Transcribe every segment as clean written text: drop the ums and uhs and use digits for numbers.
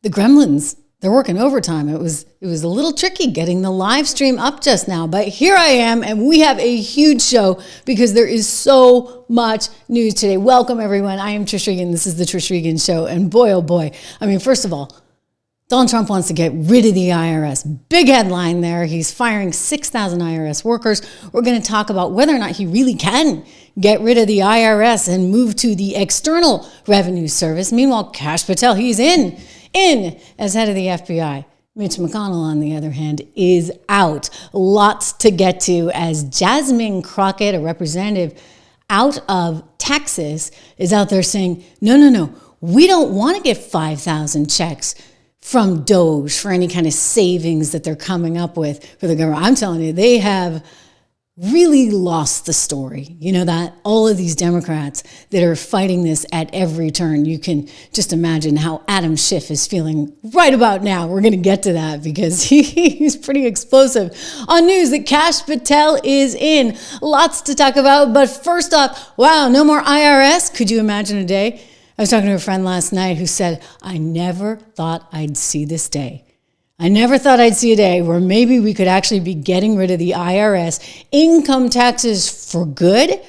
the gremlins, they're working overtime. It was a little tricky getting the live stream up just now, but here I am, and we have a huge show because there is so much news today. Welcome, everyone. I am Trish Regan. This is the Trish Regan Show, and boy, oh boy. I mean, first of all, Donald Trump wants to get rid of the IRS. Big headline there. He's firing 6,000 IRS workers. We're going to talk about whether or not he really can get rid of the IRS and move to the External Revenue Service. Meanwhile, Kash Patel, he's in as head of the FBI. Mitch McConnell, on the other hand, is out. Lots to get to as Jasmine Crockett, a representative out of Texas, is out there saying, no, we don't want to get 5,000 checks from DOGE for any kind of savings that they're coming up with for the government. I'm telling you, they have really lost the story. You know that? All of these Democrats that are fighting this at every turn. You can just imagine how Adam Schiff is feeling right about now. We're going to get to that because he's pretty explosive on news that Kash Patel is in. Lots to talk about. But first up, wow, no more IRS. Could you imagine a day? I was talking to a friend last night who said, I never thought I'd see this day. I never thought I'd see a day where maybe we could actually be getting rid of the IRS income taxes for good.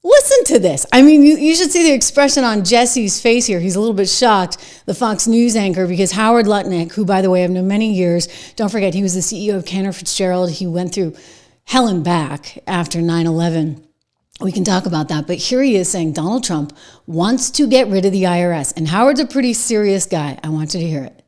Listen to this. I mean, you should see the expression on Jesse's face here. He's a little bit shocked, the Fox News anchor, because Howard Lutnick, who, by the way, I've known many years, don't forget, he was the CEO of Cantor Fitzgerald. He went through hell and back after 9/11. We can talk about that. But here he is saying Donald Trump wants to get rid of the IRS. And Howard's a pretty serious guy. I want you to hear it.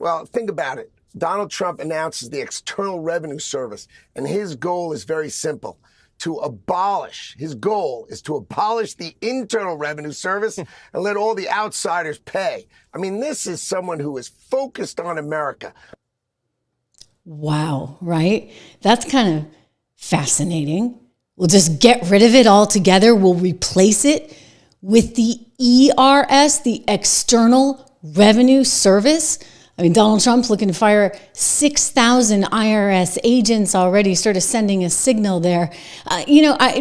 Well, think about it. Donald Trump announces the External Revenue Service, and his goal is very simple. His goal is to abolish the Internal Revenue Service and let all the outsiders pay. I mean, this is someone who is focused on America. Wow, right? That's kind of fascinating. We'll just get rid of it altogether. We'll replace it with the ERS, the External Revenue Service. I mean, Donald Trump's looking to fire 6,000 IRS agents already, sort of sending a signal there.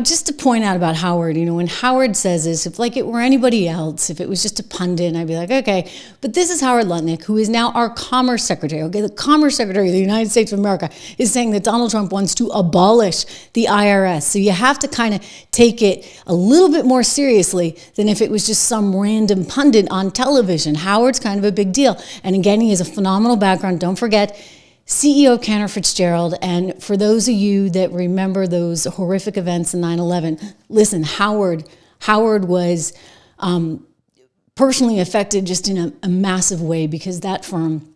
Just to point out about Howard, when Howard says this, if like it were anybody else, if it was just a pundit, I'd be like, okay. But this is Howard Lutnick, who is now our Commerce Secretary. Okay, the Commerce Secretary of the United States of America is saying that Donald Trump wants to abolish the IRS. So you have to kind of take it a little bit more seriously than if it was just some random pundit on television. Howard's kind of a big deal. And again, he has a phenomenal background. Don't forget, CEO of Cantor Fitzgerald. And for those of you that remember those horrific events in 9/11, listen, Howard was personally affected just in a massive way because that firm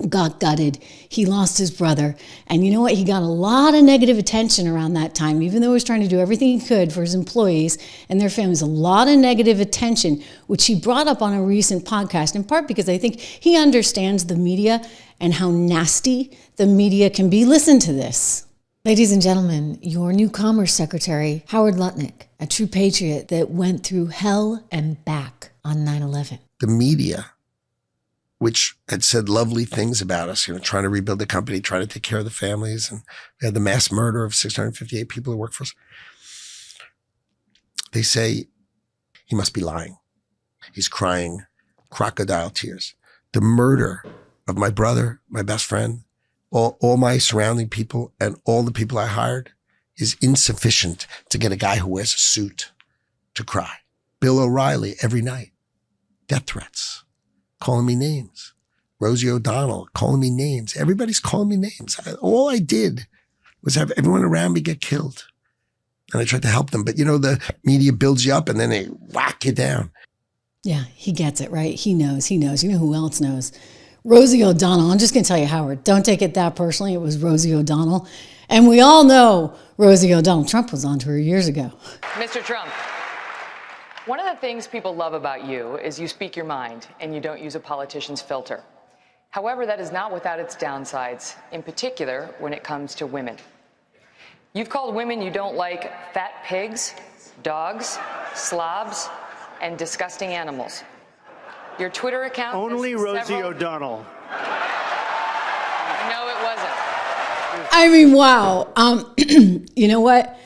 got gutted. He lost his brother. And you know what? He got a lot of negative attention around that time, even though he was trying to do everything he could for his employees and their families. A lot of negative attention, which he brought up on a recent podcast, in part because I think he understands the media and how nasty the media can be. Listen to this. Ladies and gentlemen, your new Commerce Secretary, Howard Lutnick, a true patriot that went through hell and back on 9/11. The media, which had said lovely things about us, trying to rebuild the company, trying to take care of the families. And we had the mass murder of 658 people who work for us. They say he must be lying. He's crying crocodile tears. The murder of my brother, my best friend, all my surrounding people and all the people I hired is insufficient to get a guy who wears a suit to cry. Bill O'Reilly every night. Death threats. Calling me names. Rosie O'Donnell calling me names. Everybody's calling me names. All I did was have everyone around me get killed. And I tried to help them. But the media builds you up and then they whack you down. Yeah, he gets it, right? He knows. You know who else knows? Rosie O'Donnell. I'm just going to tell you, Howard, don't take it that personally. It was Rosie O'Donnell. And we all know Rosie O'Donnell. Trump was on to her years ago. Mr. Trump. One of the things people love about you is you speak your mind and you don't use a politician's filter. However, that is not without its downsides, in particular when it comes to women. You've called women you don't like fat pigs, dogs, slobs, and disgusting animals. Your Twitter account... Only Rosie O'Donnell. No, it wasn't. I mean, wow. You know what?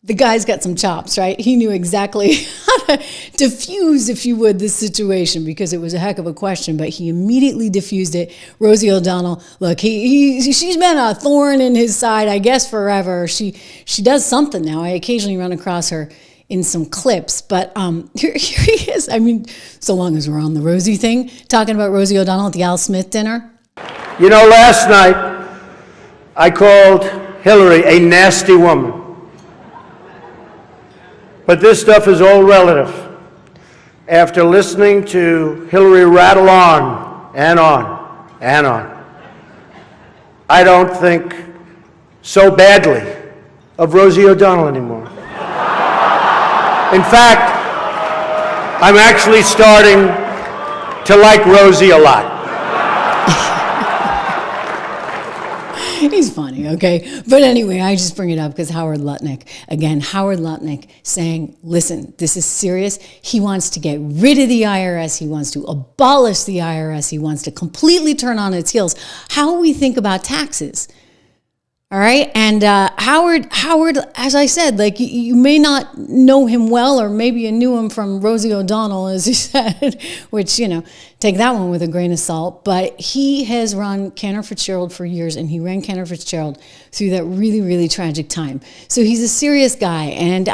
the guy's got some chops, right? He knew exactly how to diffuse, if you would, this situation because it was a heck of a question, but he immediately diffused it. Rosie O'Donnell, look, she's been a thorn in his side, I guess, forever. She does something now. I occasionally run across her in some clips, but here he is. I mean, so long as we're on the Rosie thing, talking about Rosie O'Donnell at the Al Smith dinner. You know, last night I called Hillary a nasty woman. But this stuff is all relative. After listening to Hillary rattle on and on and on, I don't think so badly of Rosie O'Donnell anymore. In fact, I'm actually starting to like Rosie a lot. He's funny, okay? But anyway, I just bring it up because Howard Lutnick saying, listen, this is serious. He wants to get rid of the IRS. He wants to abolish the IRS. He wants to completely turn on its heels. How we think about taxes. All right. And Howard, as I said, like you may not know him well, or maybe you knew him from Rosie O'Donnell, as he said, which, take that one with a grain of salt. But he has run Cantor Fitzgerald for years, and he ran Cantor Fitzgerald through that really, really tragic time. So he's a serious guy. And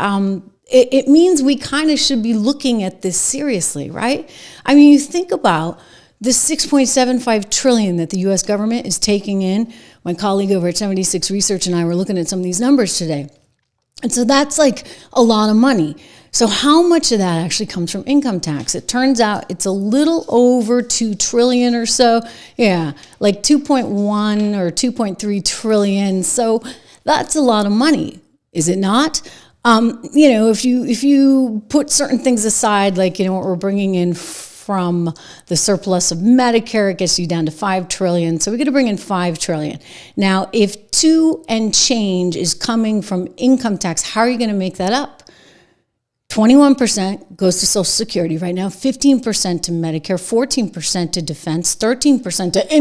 it means we kind of should be looking at this seriously, right? I mean, you think about the $6.75 trillion that the U.S. government is taking in. My colleague over at 76 Research and I were looking at some of these numbers today. And so that's like a lot of money. So how much of that actually comes from income tax? It turns out it's a little over 2 trillion or so. Yeah, like 2.1 or 2.3 trillion. So that's a lot of money, is it not? If you put certain things aside, like, what we're bringing in from the surplus of Medicare, it gets you down to 5 trillion. So we're going to bring in 5 trillion. Now, if 2 and change is coming from income tax, how are you going to make that up? 21% goes to Social Security right now, 15% to Medicare, 14% to defense, 13% to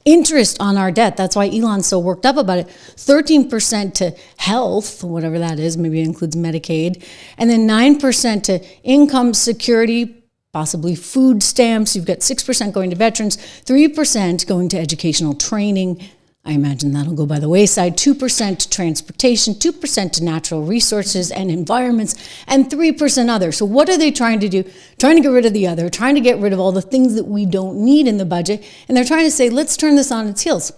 interest on our debt. That's why Elon's so worked up about it. 13% to health, whatever that is, maybe it includes Medicaid, and then 9% to income security, possibly food stamps. You've got 6% going to veterans, 3% going to educational training. I imagine that'll go by the wayside. 2% to transportation, 2% to natural resources and environments, and 3% other. So what are they trying to do? Trying to get rid of the other, trying to get rid of all the things that we don't need in the budget. And they're trying to say, let's turn this on its heels.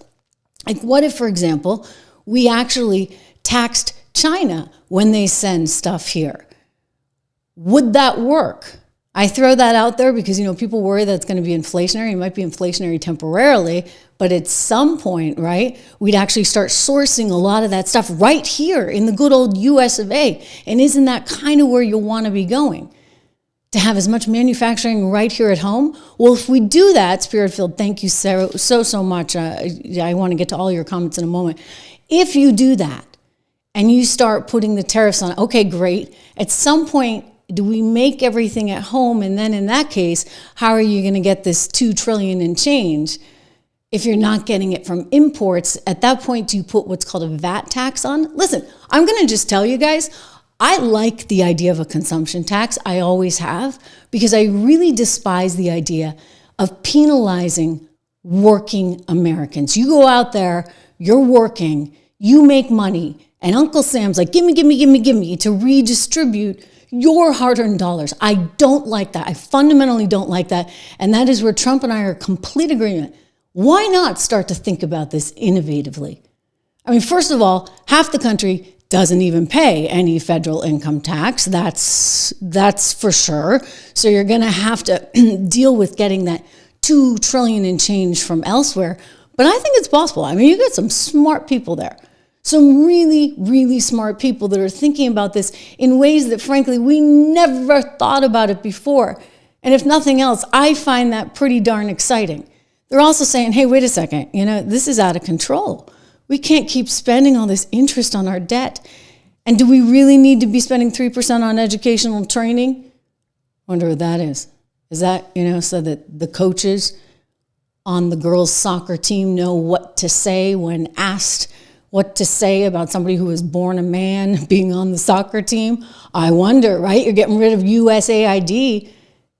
Like what if, for example, we actually taxed China when they send stuff here? Would that work? I throw that out there because, people worry that it's going to be inflationary. It might be inflationary temporarily, but at some point, right, we'd actually start sourcing a lot of that stuff right here in the good old US of A. And isn't that kind of where you want to be going? To have as much manufacturing right here at home? Well, if we do that, Spiritfield, thank you so much. I want to get to all your comments in a moment. If you do that and you start putting the tariffs on, okay, great. At some point, do we make everything at home? And then in that case, how are you going to get this 2 trillion and change if you're not getting it from imports? At that point, do you put what's called a VAT tax on? Listen, I'm going to just tell you guys, I like the idea of a consumption tax. I always have, because I really despise the idea of penalizing working Americans. You go out there, you're working, you make money, and Uncle Sam's like, give me to redistribute your hard-earned dollars. I don't like that. I fundamentally don't like that. And that is where Trump and I are in complete agreement. Why not start to think about this innovatively? I mean, first of all, half the country doesn't even pay any federal income tax. That's for sure. So you're going to have to deal with getting that 2 trillion and change from elsewhere. But I think it's possible. I mean, you got some smart people there. Some really, really smart people that are thinking about this in ways that, frankly, we never thought about it before. And if nothing else, I find that pretty darn exciting. They're also saying, hey, wait a second, this is out of control. We can't keep spending all this interest on our debt. And do we really need to be spending 3% on educational training? Wonder what that is. Is that, so that the coaches on the girls' soccer team know what to say when asked what to say about somebody who was born a man being on the soccer team. I wonder, right? You're getting rid of USAID.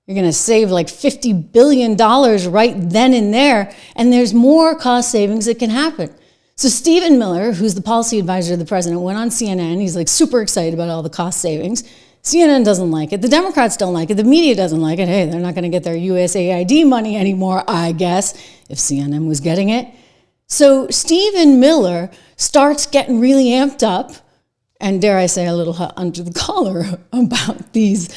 You're going to save like $50 billion right then and there. And there's more cost savings that can happen. So Stephen Miller, who's the policy advisor to the president, went on CNN. He's like super excited about all the cost savings. CNN doesn't like it. The Democrats don't like it. The media doesn't like it. Hey, they're not going to get their USAID money anymore, I guess, if CNN was getting it. So Stephen Miller starts getting really amped up, and dare I say a little hot under the collar about these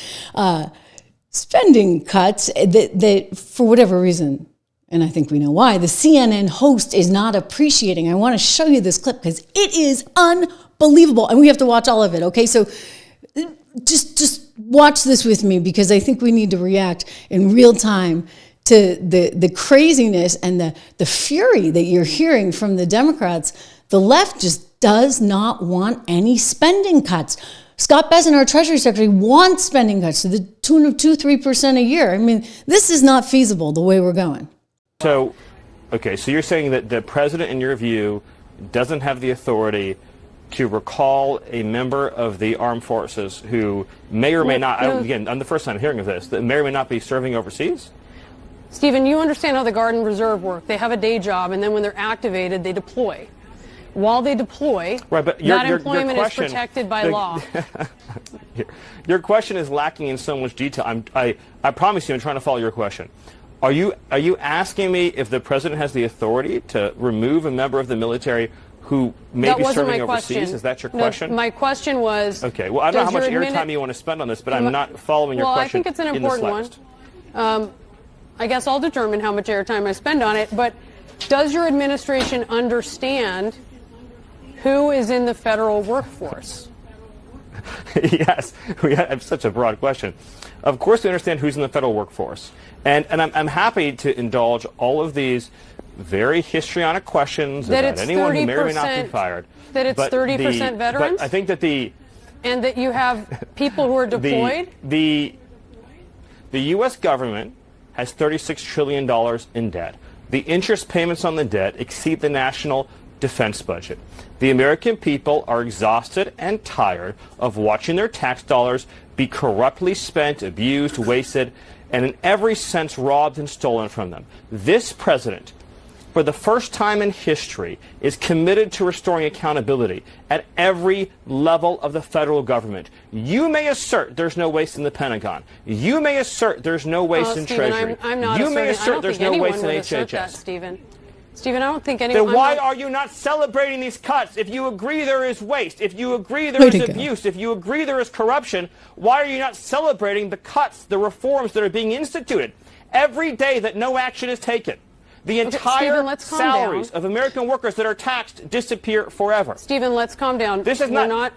spending cuts that for whatever reason, and I think we know why, the CNN host is not appreciating. I want to show you this clip because it is unbelievable, and we have to watch all of it, okay? So just watch this with me because I think we need to react in real time to the craziness and the fury that you're hearing from the Democrats. The left just does not want any spending cuts. Scott Bessent, our Treasury Secretary, wants spending cuts to the tune of 2-3% a year. I mean, this is not feasible the way we're going. So, okay, so you're saying that the president, in your view, doesn't have the authority to recall a member of the armed forces who may or may not, again, I'm the first time hearing of this, that may or may not be serving overseas? Stephen, you understand how the Guard and Reserve work. They have a day job, and then when they're activated, they deploy. While they deploy, right, but that employment is protected by law. Your question is lacking in so much detail. I promise you I'm trying to follow your question. Are you asking me if the president has the authority to remove a member of the military who may be serving overseas? Is that your question? No, my question was... Okay, well, I don't know how much airtime you want to spend on this, but I'm not following your question. Well, I think it's an important one. I guess I'll determine how much airtime I spend on it, but does your administration understand who is in the federal workforce? Yes, we have such a broad question. Of course we understand who's in the federal workforce. And I'm happy to indulge all of these very histrionic questions about anyone who may or may not be fired. That it's 30% veterans? But I think that and that you have people who are deployed? The U.S. government has $36 trillion in debt. The interest payments on the debt exceed the national defense budget. The American people are exhausted and tired of watching their tax dollars be corruptly spent, abused, wasted, and in every sense robbed and stolen from them. This president, for the first time in history, is committed to restoring accountability at every level of the federal government. You may assert there's no waste in the Pentagon. You may assert there's no waste in Stephen, Treasury. I'm not you may assert there's no waste in HHS. That, Stephen, I don't think anyone... Then why are you not celebrating these cuts? If you agree there is waste, if you agree there is abuse, if you agree there is corruption, why are you not celebrating the cuts, the reforms that are being instituted? Every day that no action is taken, the entire salaries of American workers that are taxed disappear forever. Stephen, let's calm down. This is not...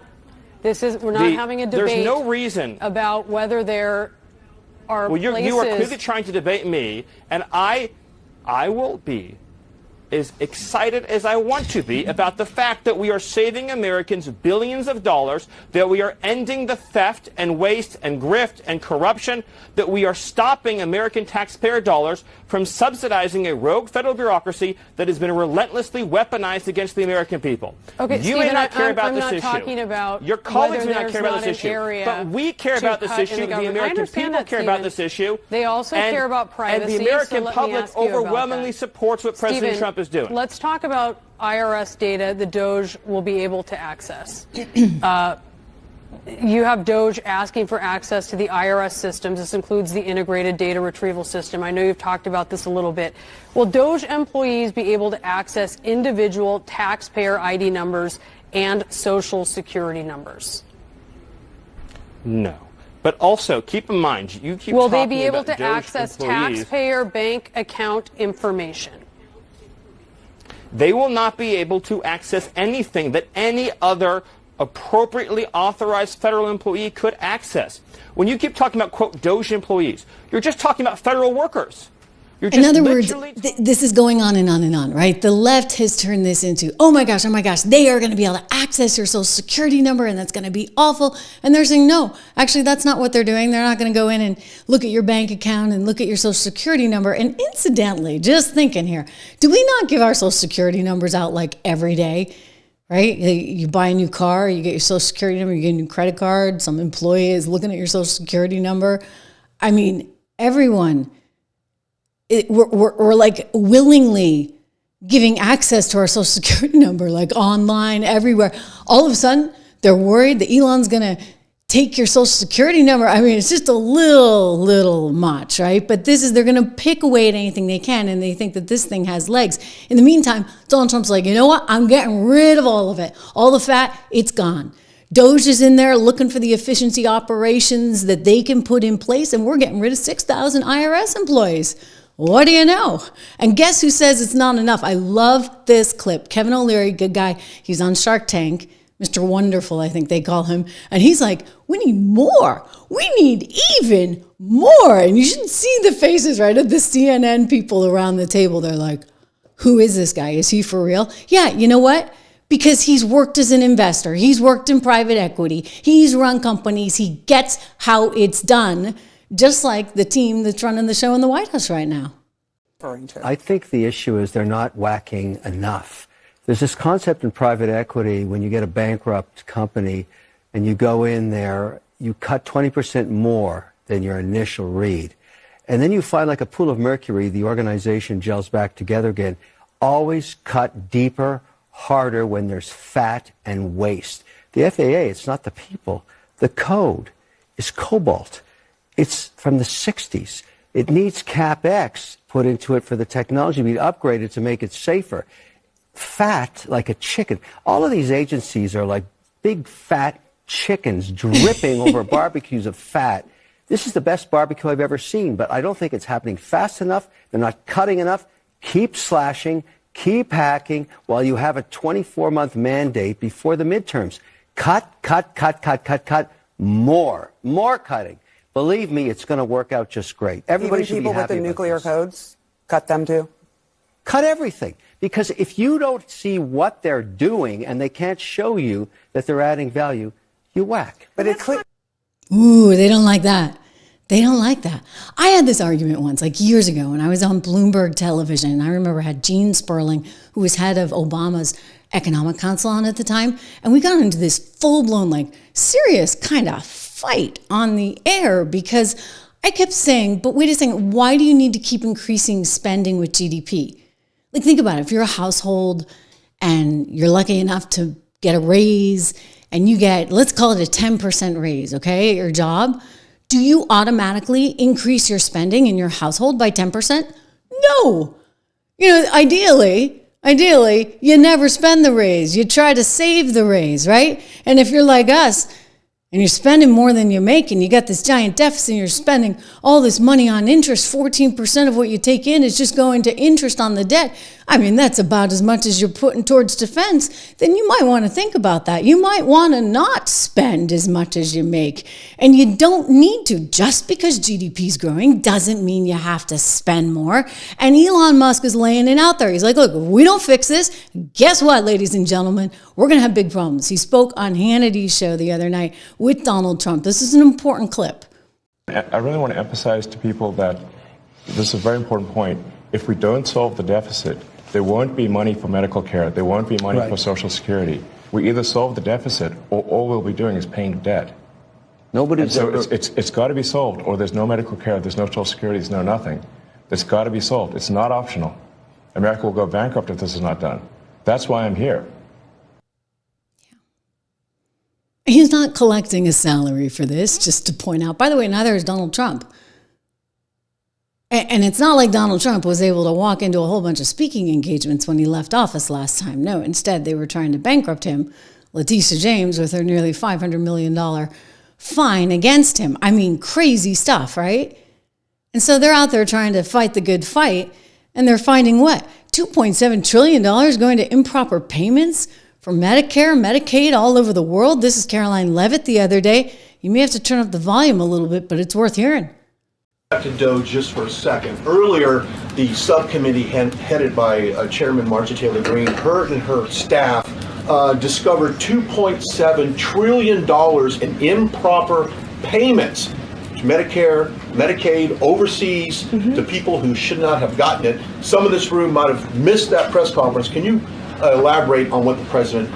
We're not having a debate. There's no reason about whether there are places... You are clearly trying to debate me, and I will be as excited as I want to be about the fact that we are saving Americans billions of dollars, that we are ending the theft and waste and grift and corruption, that we are stopping American taxpayer dollars from subsidizing a rogue federal bureaucracy that has been relentlessly weaponized against the American people. Okay, you may not care about this issue. Talking about your colleagues may not care about this issue, but we care about this issue. The American people care about this issue. They also care about privacy. And the American public overwhelmingly supports what President Trump is doing. Let's talk about IRS data the DOGE will be able to access. You have DOGE asking for access to the IRS systems. This includes the integrated data retrieval system. I know you've talked about this a little bit. Will DOGE employees be able to access individual taxpayer ID numbers and social security numbers? No. But also, keep in mind, you keep Will talking they be able about to DOGE access employees. taxpayer bank account information? They will not be able to access anything that any other appropriately authorized federal employee could access. When you keep talking about, quote, DOGE employees, you're just talking about federal workers. In other words, this is going on and on and on, right? The left has turned this into, oh my gosh, they are going to be able to access your social security number and that's going to be awful. And they're saying, no, actually, that's not what they're doing. They're not going to go in and look at your bank account and look at your social security number. And incidentally, just thinking here, do we not give our social security numbers out like every day? right? You buy a new car, you get your social security number, you get a new credit card, some employee is looking at your social security number. I mean, everyone, we're like willingly giving access to our social security number, like online, everywhere. All of a sudden, they're worried that Elon's going to take your social security number. I mean, it's just a little much, right? But they're going to pick away at anything they can, and they think that this thing has legs. In the meantime, Donald Trump's like, you know what? I'm getting rid of all of it. All the fat, it's gone. DOGE is in there looking for the efficiency operations that they can put in place, and we're getting rid of 6,000 IRS employees. What do you know? And guess who says it's not enough? I love this clip. Kevin O'Leary, good guy. He's on Shark Tank. Mr. Wonderful, I think they call him. And he's like, we need more. We need even more. And you should see the faces, right, of the CNN people around the table. They're like, who is this guy? Is he for real? Yeah, you know what? Because he's worked as an investor. He's worked in private equity. He's run companies. He gets how it's done, just like the team that's running the show in the White House right now. I think the issue is they're not whacking enough. There's this concept in private equity, when you get a bankrupt company and you go in there, you cut 20% more than your initial read. And then you find, like a pool of mercury, the organization gels back together again. Always cut deeper, harder when there's fat and waste. The FAA, it's not the people. The code is cobalt. It's from the 60s. It needs CapEx put into it for the technology to be upgraded to make it safer. Fat like a chicken. All of these agencies are like big fat chickens dripping over barbecues of fat. This is the best barbecue I've ever seen, but I don't think it's happening fast enough. They're not cutting enough. Keep slashing, keep hacking while you have a 24-month mandate before the midterms. Cut. More cutting. Believe me, it's going to work out just great. Everybody should be happy. Even people with the nuclear codes, cut them too? Cut everything. Because if you don't see what they're doing and they can't show you that they're adding value, you whack. But it's clear. Ooh, they don't like that. They don't like that. I had this argument once, like years ago, when I was on Bloomberg television. I remember I had Gene Sperling, who was head of Obama's Economic Council on at the time. And we got into this full-blown, like, serious kind of fight on the air because I kept saying, but wait a second, why do you need to keep increasing spending with GDP? Like, think about it. If you're a household and you're lucky enough to get a raise and you get, let's call it a 10% raise, okay, at your job, do you automatically increase your spending in your household by 10%? No. You know, ideally, you never spend the raise. You try to save the raise, right? And if you're like us, and you're spending more than you make, and you got this giant deficit, and you're spending all this money on interest, 14% of what you take in is just going to interest on the debt. I mean, that's about as much as you're putting towards defense. Then you might want to think about that. You might want to not spend as much as you make. And you don't need to. Just because GDP is growing doesn't mean you have to spend more. And Elon Musk is laying it out there. He's like, look, if we don't fix this, guess what, ladies and gentlemen? We're going to have big problems. He spoke on Hannity's show the other night with Donald Trump. This is an important clip. I really want to emphasize to people that this is a very important point. If we don't solve the deficit, there won't be money for medical care. There won't be money for Social Security. We either solve the deficit or all we'll be doing is paying debt. It's got to be solved, or there's no medical care, there's no Social Security, there's no nothing. It's got to be solved. It's not optional. America will go bankrupt if this is not done. That's why I'm here. He's not collecting a salary for this, just to point out. By the way, neither is Donald Trump. And it's not like Donald Trump was able to walk into a whole bunch of speaking engagements when he left office last time. No, instead, they were trying to bankrupt him. Letitia James with her nearly $500 million fine against him. I mean, crazy stuff, right? And so they're out there trying to fight the good fight, and they're finding what? $2.7 trillion going to improper payments for Medicare, Medicaid all over the world. This is Caroline Levitt the other day. You may have to turn up the volume a little bit, but it's worth hearing. To DOGE just for a second. Earlier, the subcommittee headed by Chairman Marjorie Taylor Greene, her and her staff discovered $2.7 trillion in improper payments to Medicare, Medicaid, overseas, to people who should not have gotten it. Some of this room might have missed that press conference. Can you elaborate on what the president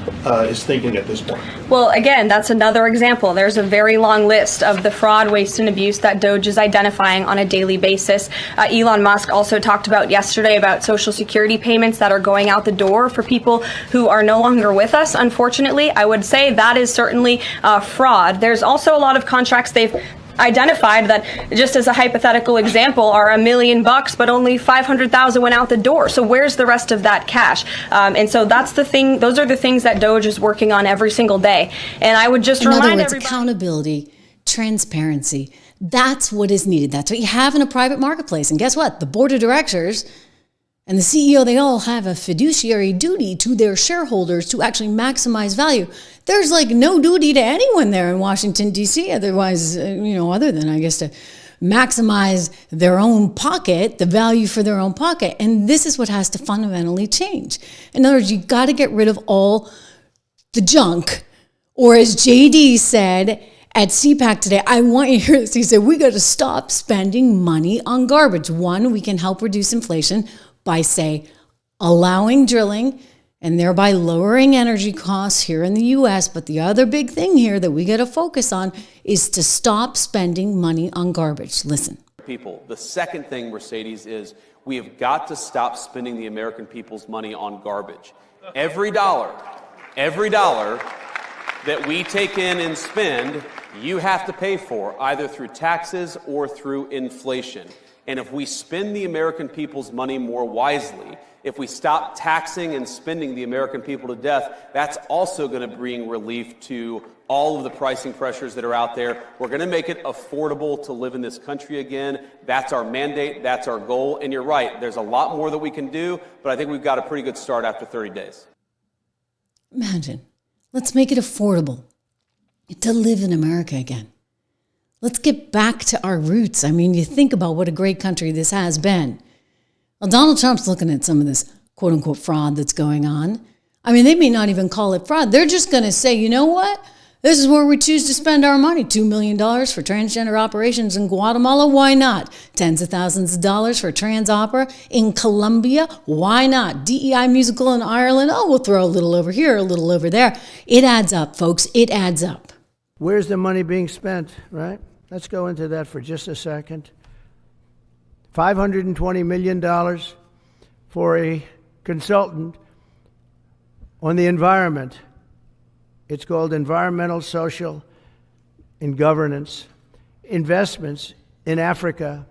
is thinking at this point? Well, again, that's another example. There's a very long list of the fraud, waste, and abuse that DOGE is identifying on a daily basis. Elon Musk also talked about yesterday about Social Security payments that are going out the door for people who are no longer with us, unfortunately. I would say that is certainly fraud. There's also a lot of contracts they've identified that, just as a hypothetical example, are $1 million, but only 500,000 went out the door. So where's the rest of that cash? And so that's the thing. Those are the things that DOGE is working on every single day. And I would just remind everybody, accountability, transparency. That's what is needed. That's what you have in a private marketplace. And guess what? The board of directors and the CEO, they all have a fiduciary duty to their shareholders to actually maximize value. There's like no duty to anyone there in Washington, D.C. Otherwise, other than, I guess, to maximize their own pocket, the value for their own pocket. And this is what has to fundamentally change. In other words, you got to get rid of all the junk. Or as JD said at CPAC today, I want you to hear this. He said, we got to stop spending money on garbage. One, we can help reduce inflation by, say, allowing drilling and thereby lowering energy costs here in the U.S. But the other big thing here that we got to focus on is to stop spending money on garbage. Listen. People. The second thing, Mercedes, is we have got to stop spending the American people's money on garbage. Every dollar that we take in and spend, you have to pay for, either through taxes or through inflation. And if we spend the American people's money more wisely, if we stop taxing and spending the American people to death, that's also going to bring relief to all of the pricing pressures that are out there. We're going to make it affordable to live in this country again. That's our mandate. That's our goal. And you're right. There's a lot more that we can do, but I think we've got a pretty good start after 30 days. Imagine. Let's make it affordable to live in America again. Let's get back to our roots. I mean, you think about what a great country this has been. Well, Donald Trump's looking at some of this quote unquote fraud that's going on. I mean, they may not even call it fraud. They're just going to say, you know what? This is where we choose to spend our money. $2 million for transgender operations in Guatemala. Why not? Tens of thousands of dollars for trans opera in Colombia. Why not? DEI musical in Ireland. Oh, we'll throw a little over here, a little over there. It adds up, folks. It adds up. Where's the money being spent, right? Let's go into that for just a second. $520 million for a consultant on the environment. It's called Environmental, Social, and Governance Investments in Africa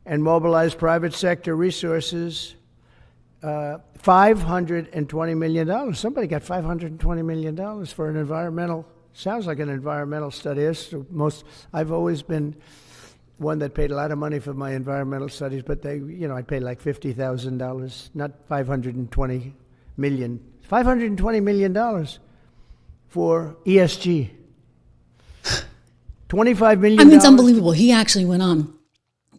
and mobilize private sector resources. $520 million. Somebody got $520 million for an environmental. Sounds like an environmental study. I've always been one that paid a lot of money for my environmental studies, but I paid like $50,000, not $520 million. $520 million for ESG. $25 million. I mean, it's unbelievable. He actually went on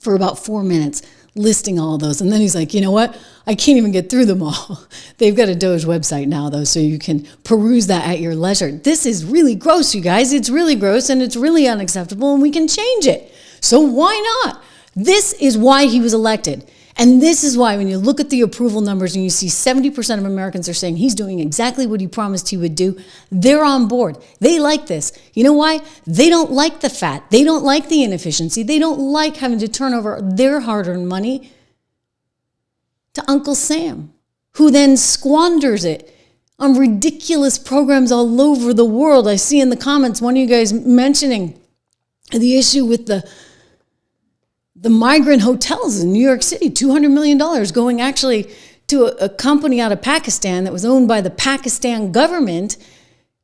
for about 4 minutes listing all of those. And then he's like, you know what? I can't even get through them all. They've got a DOGE website now, though, so you can peruse that at your leisure. This is really gross, you guys. It's really gross and it's really unacceptable, and we can change it. So why not? This is why he was elected. And this is why when you look at the approval numbers and you see 70% of Americans are saying he's doing exactly what he promised he would do, they're on board. They like this. You know why? They don't like the fat. They don't like the inefficiency. They don't like having to turn over their hard-earned money to Uncle Sam, who then squanders it on ridiculous programs all over the world. I see in the comments one of you guys mentioning the issue with the migrant hotels in New York City, $200 million going actually to a company out of Pakistan that was owned by the Pakistan government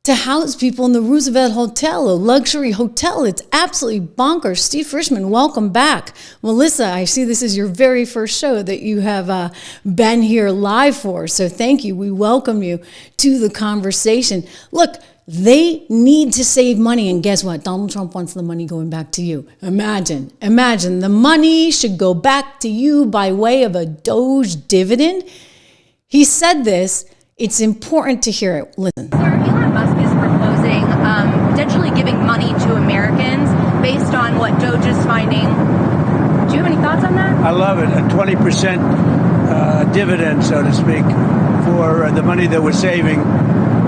to house people in the Roosevelt Hotel, a luxury hotel. It's absolutely bonkers. Steve Frischman, welcome back. Melissa, I see this is your very first show that you have been here live for. So thank you. We welcome you to the conversation. Look, they need to save money. And guess what? Donald Trump wants the money going back to you. Imagine the money should go back to you by way of a DOGE dividend. He said this. It's important to hear it. Listen. Sir, Elon Musk is proposing potentially giving money to Americans based on what DOGE is finding. Do you have any thoughts on that? I love it. A 20% dividend, so to speak, for the money that we're saving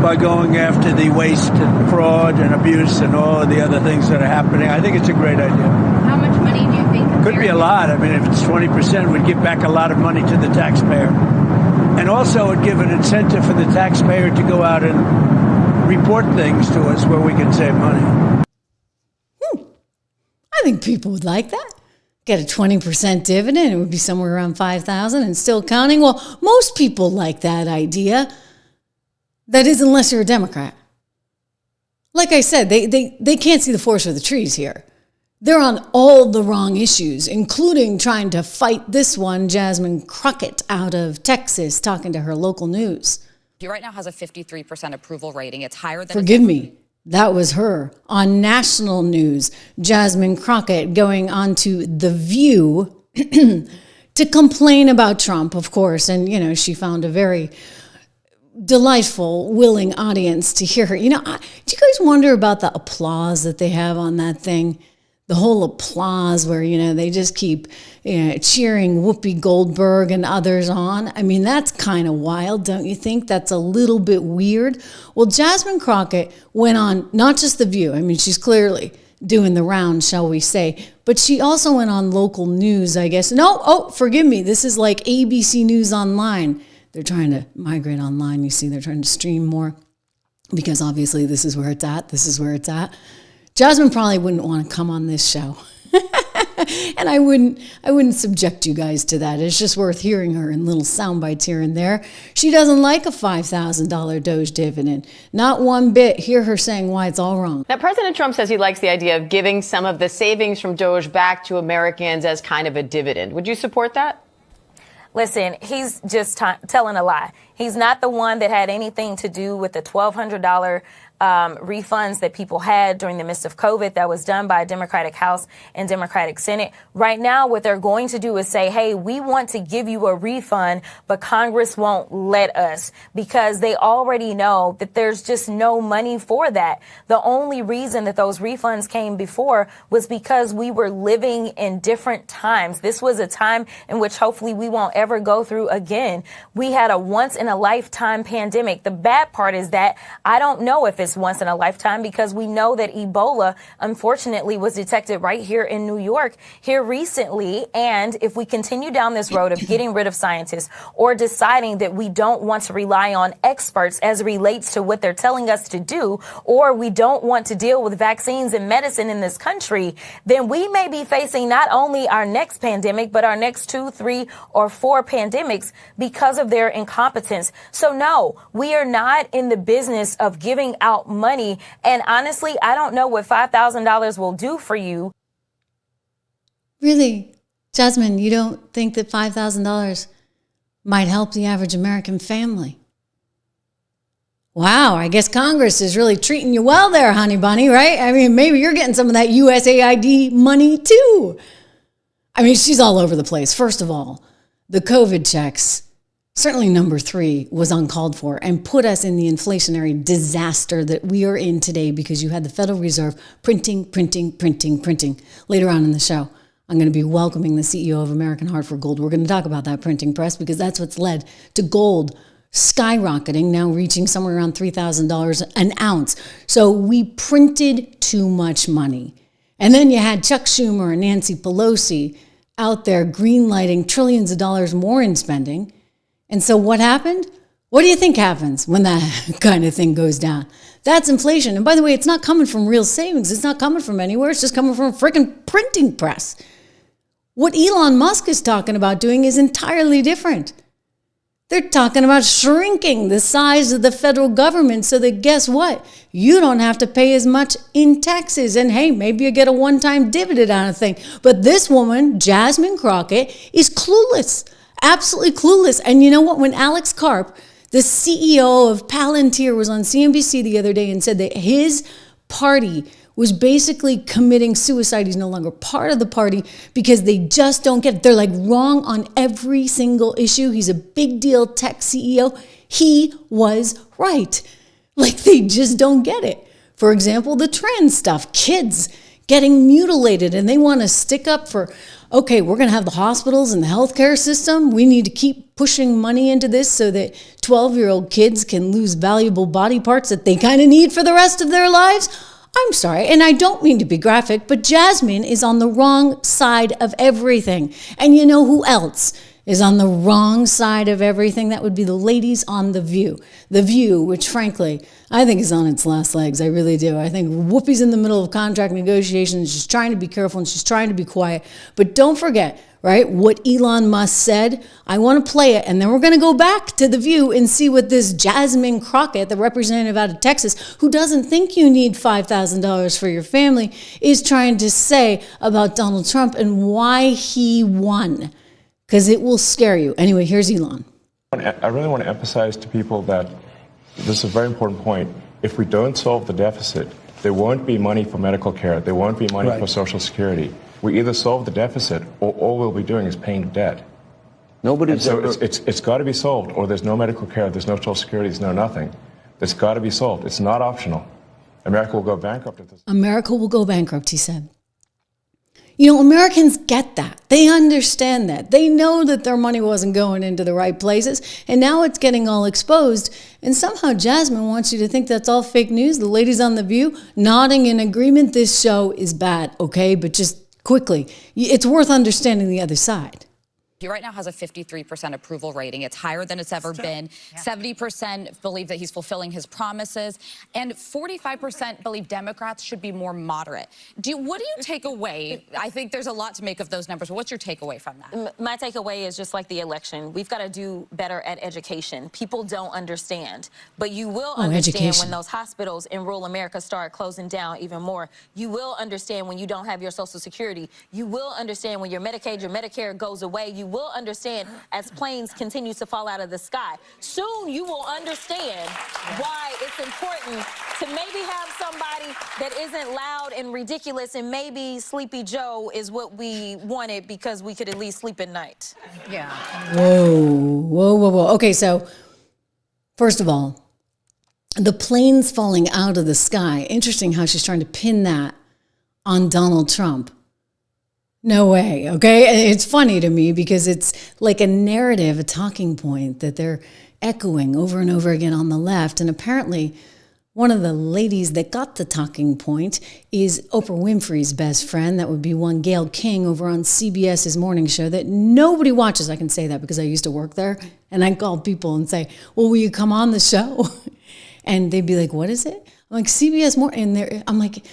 by going after the waste and fraud and abuse and all of the other things that are happening. I think it's a great idea. How much money do you think? Could be a lot. I mean, if it's 20%, we'd give back a lot of money to the taxpayer. And also it'd give an incentive for the taxpayer to go out and report things to us where we can save money. I think people would like that. Get a 20% dividend, it would be somewhere around $5,000 and still counting. Well, most people like that idea. That is, unless you're a Democrat. Like I said, they can't see the forest for the trees here. They're on all the wrong issues, including trying to fight this one, Jasmine Crockett out of Texas, talking to her local news. He right now has a 53% approval rating. It's higher than... Forgive me. That was her on national news. Jasmine Crockett going on to The View to complain about Trump, of course. And, you know, she found a very delightful, willing audience to hear her. You know, do you guys wonder about the applause that they have on that thing? The whole applause where, you know, they just keep cheering Whoopi Goldberg and others on. I mean, that's kind of wild, don't you think? That's a little bit weird. Well, Jasmine Crockett went on, not just The View. I mean, she's clearly doing the rounds, shall we say. But she also went on local news, I guess. No, forgive me. This is like ABC News Online. They're trying to migrate online. You see, they're trying to stream more because obviously this is where it's at. This is where it's at. Jasmine probably wouldn't want to come on this show. And I wouldn't subject you guys to that. It's just worth hearing her in little sound bites here and there. She doesn't like a $5,000 DOGE dividend. Not one bit. Hear her saying why it's all wrong. Now, President Trump says he likes the idea of giving some of the savings from DOGE back to Americans as kind of a dividend. Would you support that? Listen, he's just telling a lie. He's not the one that had anything to do with the $1,200 refunds that people had during the midst of COVID that was done by a Democratic House and Democratic Senate. Right now, what they're going to do is say, hey, we want to give you a refund, but Congress won't let us because they already know that there's just no money for that. The only reason that those refunds came before was because we were living in different times. This was a time in which hopefully we won't ever go through again. We had a once in a lifetime pandemic. The bad part is that I don't know if it's once in a lifetime because we know that Ebola, unfortunately, was detected right here in New York here recently. And if we continue down this road of getting rid of scientists or deciding that we don't want to rely on experts as it relates to what they're telling us to do, or we don't want to deal with vaccines and medicine in this country, then we may be facing not only our next pandemic, but our next 2, 3, or 4 pandemics because of their incompetence. So no, we are not in the business of giving out money. And honestly, I don't know what $5,000 will do for you. Really? Jasmine, you don't think that $5,000 might help the average American family? Wow, I guess Congress is really treating you well there, honey bunny, right? I mean, maybe you're getting some of that USAID money too. I mean, she's all over the place. First of all, the COVID checks, certainly number 3, was uncalled for and put us in the inflationary disaster that we are in today because you had the Federal Reserve printing. Later on in the show, I'm going to be welcoming the CEO of American Hartfold Gold. We're going to talk about that printing press because that's what's led to gold skyrocketing, now reaching somewhere around $3,000 an ounce. So we printed too much money. And then you had Chuck Schumer and Nancy Pelosi out there greenlighting trillions of dollars more in spending. And so what happened? What do you think happens when that kind of thing goes down? That's inflation. And by the way, it's not coming from real savings. It's not coming from anywhere. It's just coming from a freaking printing press. What Elon Musk is talking about doing is entirely different. They're talking about shrinking the size of the federal government so that guess what? You don't have to pay as much in taxes. And hey, maybe you get a one-time dividend on a thing. But this woman, Jasmine Crockett, is clueless. Absolutely clueless. And you know what? When Alex Karp, the CEO of Palantir, was on CNBC the other day and said that his party was basically committing suicide. He's no longer part of the party because they just don't get it. They're like wrong on every single issue. He's a big deal tech CEO. He was right. Like they just don't get it. For example, the trans stuff, kids getting mutilated, and they want to stick up for okay, we're going to have the hospitals and the healthcare system. We need to keep pushing money into this so that 12-year-old kids can lose valuable body parts that they kind of need for the rest of their lives. I'm sorry, and I don't mean to be graphic, but Jasmine is on the wrong side of everything. And you know who else is on the wrong side of everything? That would be the ladies on The View. The View, which frankly, I think is on its last legs. I really do. I think Whoopi's in the middle of contract negotiations. She's trying to be careful and she's trying to be quiet. But don't forget, right, what Elon Musk said. I want to play it, and then we're going to go back to The View and see what this Jasmine Crockett, the representative out of Texas, who doesn't think you need $5,000 for your family, is trying to say about Donald Trump and why he won. Because it will scare you. Anyway, here's Elon. I really want to emphasize to people that this is a very important point. If we don't solve the deficit, there won't be money for medical care. There won't be money for Social Security. We either solve the deficit or all we'll be doing is paying debt. It's got to be solved, or there's no medical care, there's no Social Security, there's no nothing. It's got to be solved. It's not optional. America will go bankrupt if this. America will go bankrupt, he said. You know, Americans get that. They understand that. They know that their money wasn't going into the right places, and now it's getting all exposed. And somehow Jasmine wants you to think that's all fake news. The ladies on The View nodding in agreement. This show is bad, okay? But just quickly, it's worth understanding the other side. He right now has a 53% approval rating. It's higher than it's ever been. 70% believe that he's fulfilling his promises, and 45% believe Democrats should be more moderate. What do you take away? I think there's a lot to make of those numbers, but what's your takeaway from that? My takeaway is just like the election. We've got to do better at education. People don't understand, but you will understand when those hospitals in rural America start closing down even more. You will understand when you don't have your Social Security. You will understand when your Medicaid, your Medicare goes away. You will understand as planes continue to fall out of the sky. Soon you will understand why it's important to maybe have somebody that isn't loud and ridiculous, and maybe Sleepy Joe is what we wanted because we could at least sleep at night. Yeah. Whoa. Okay, so first of all, the planes falling out of the sky. Interesting how she's trying to pin that on Donald Trump. No way, okay? It's funny to me because it's like a narrative, a talking point that they're echoing over and over again on the left. And apparently one of the ladies that got the talking point is Oprah Winfrey's best friend. That would be one Gayle King over on CBS's morning show that nobody watches. I can say that because I used to work there. And I call people and say, well, will you come on the show? And they'd be like, what is it? I'm like, CBS Morning. And I'm like,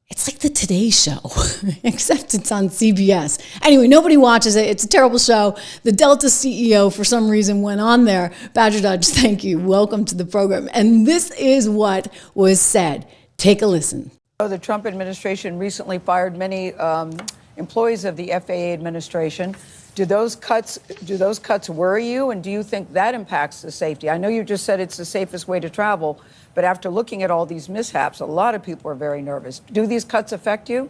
it's like the Today Show, except it's on CBS. Anyway, nobody watches it. It's a terrible show. The Delta CEO, for some reason, went on there. Badger Dodge, thank you. Welcome to the program. And this is what was said. Take a listen. The Trump administration recently fired many employees of the FAA administration. Do those cuts worry you? And do you think that impacts the safety? I know you just said it's the safest way to travel, but after looking at all these mishaps, a lot of people are very nervous. Do these cuts affect you?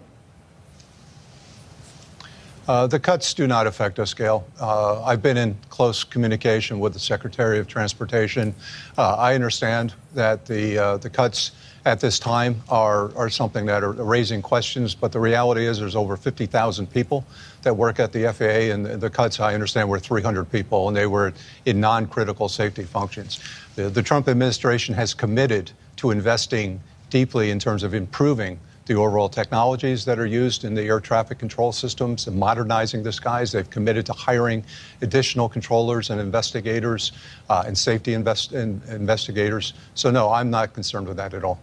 The cuts do not affect us, Gail. I've been in close communication with the Secretary of Transportation. I understand that the cuts at this time are something that are raising questions, but the reality is there's over 50,000 people that work at the FAA, and the cuts, I understand, were 300 people, and they were in non-critical safety functions. The Trump administration has committed to investing deeply in terms of improving the overall technologies that are used in the air traffic control systems and modernizing the skies. They've committed to hiring additional controllers and investigators and safety investigators. So no, I'm not concerned with that at all.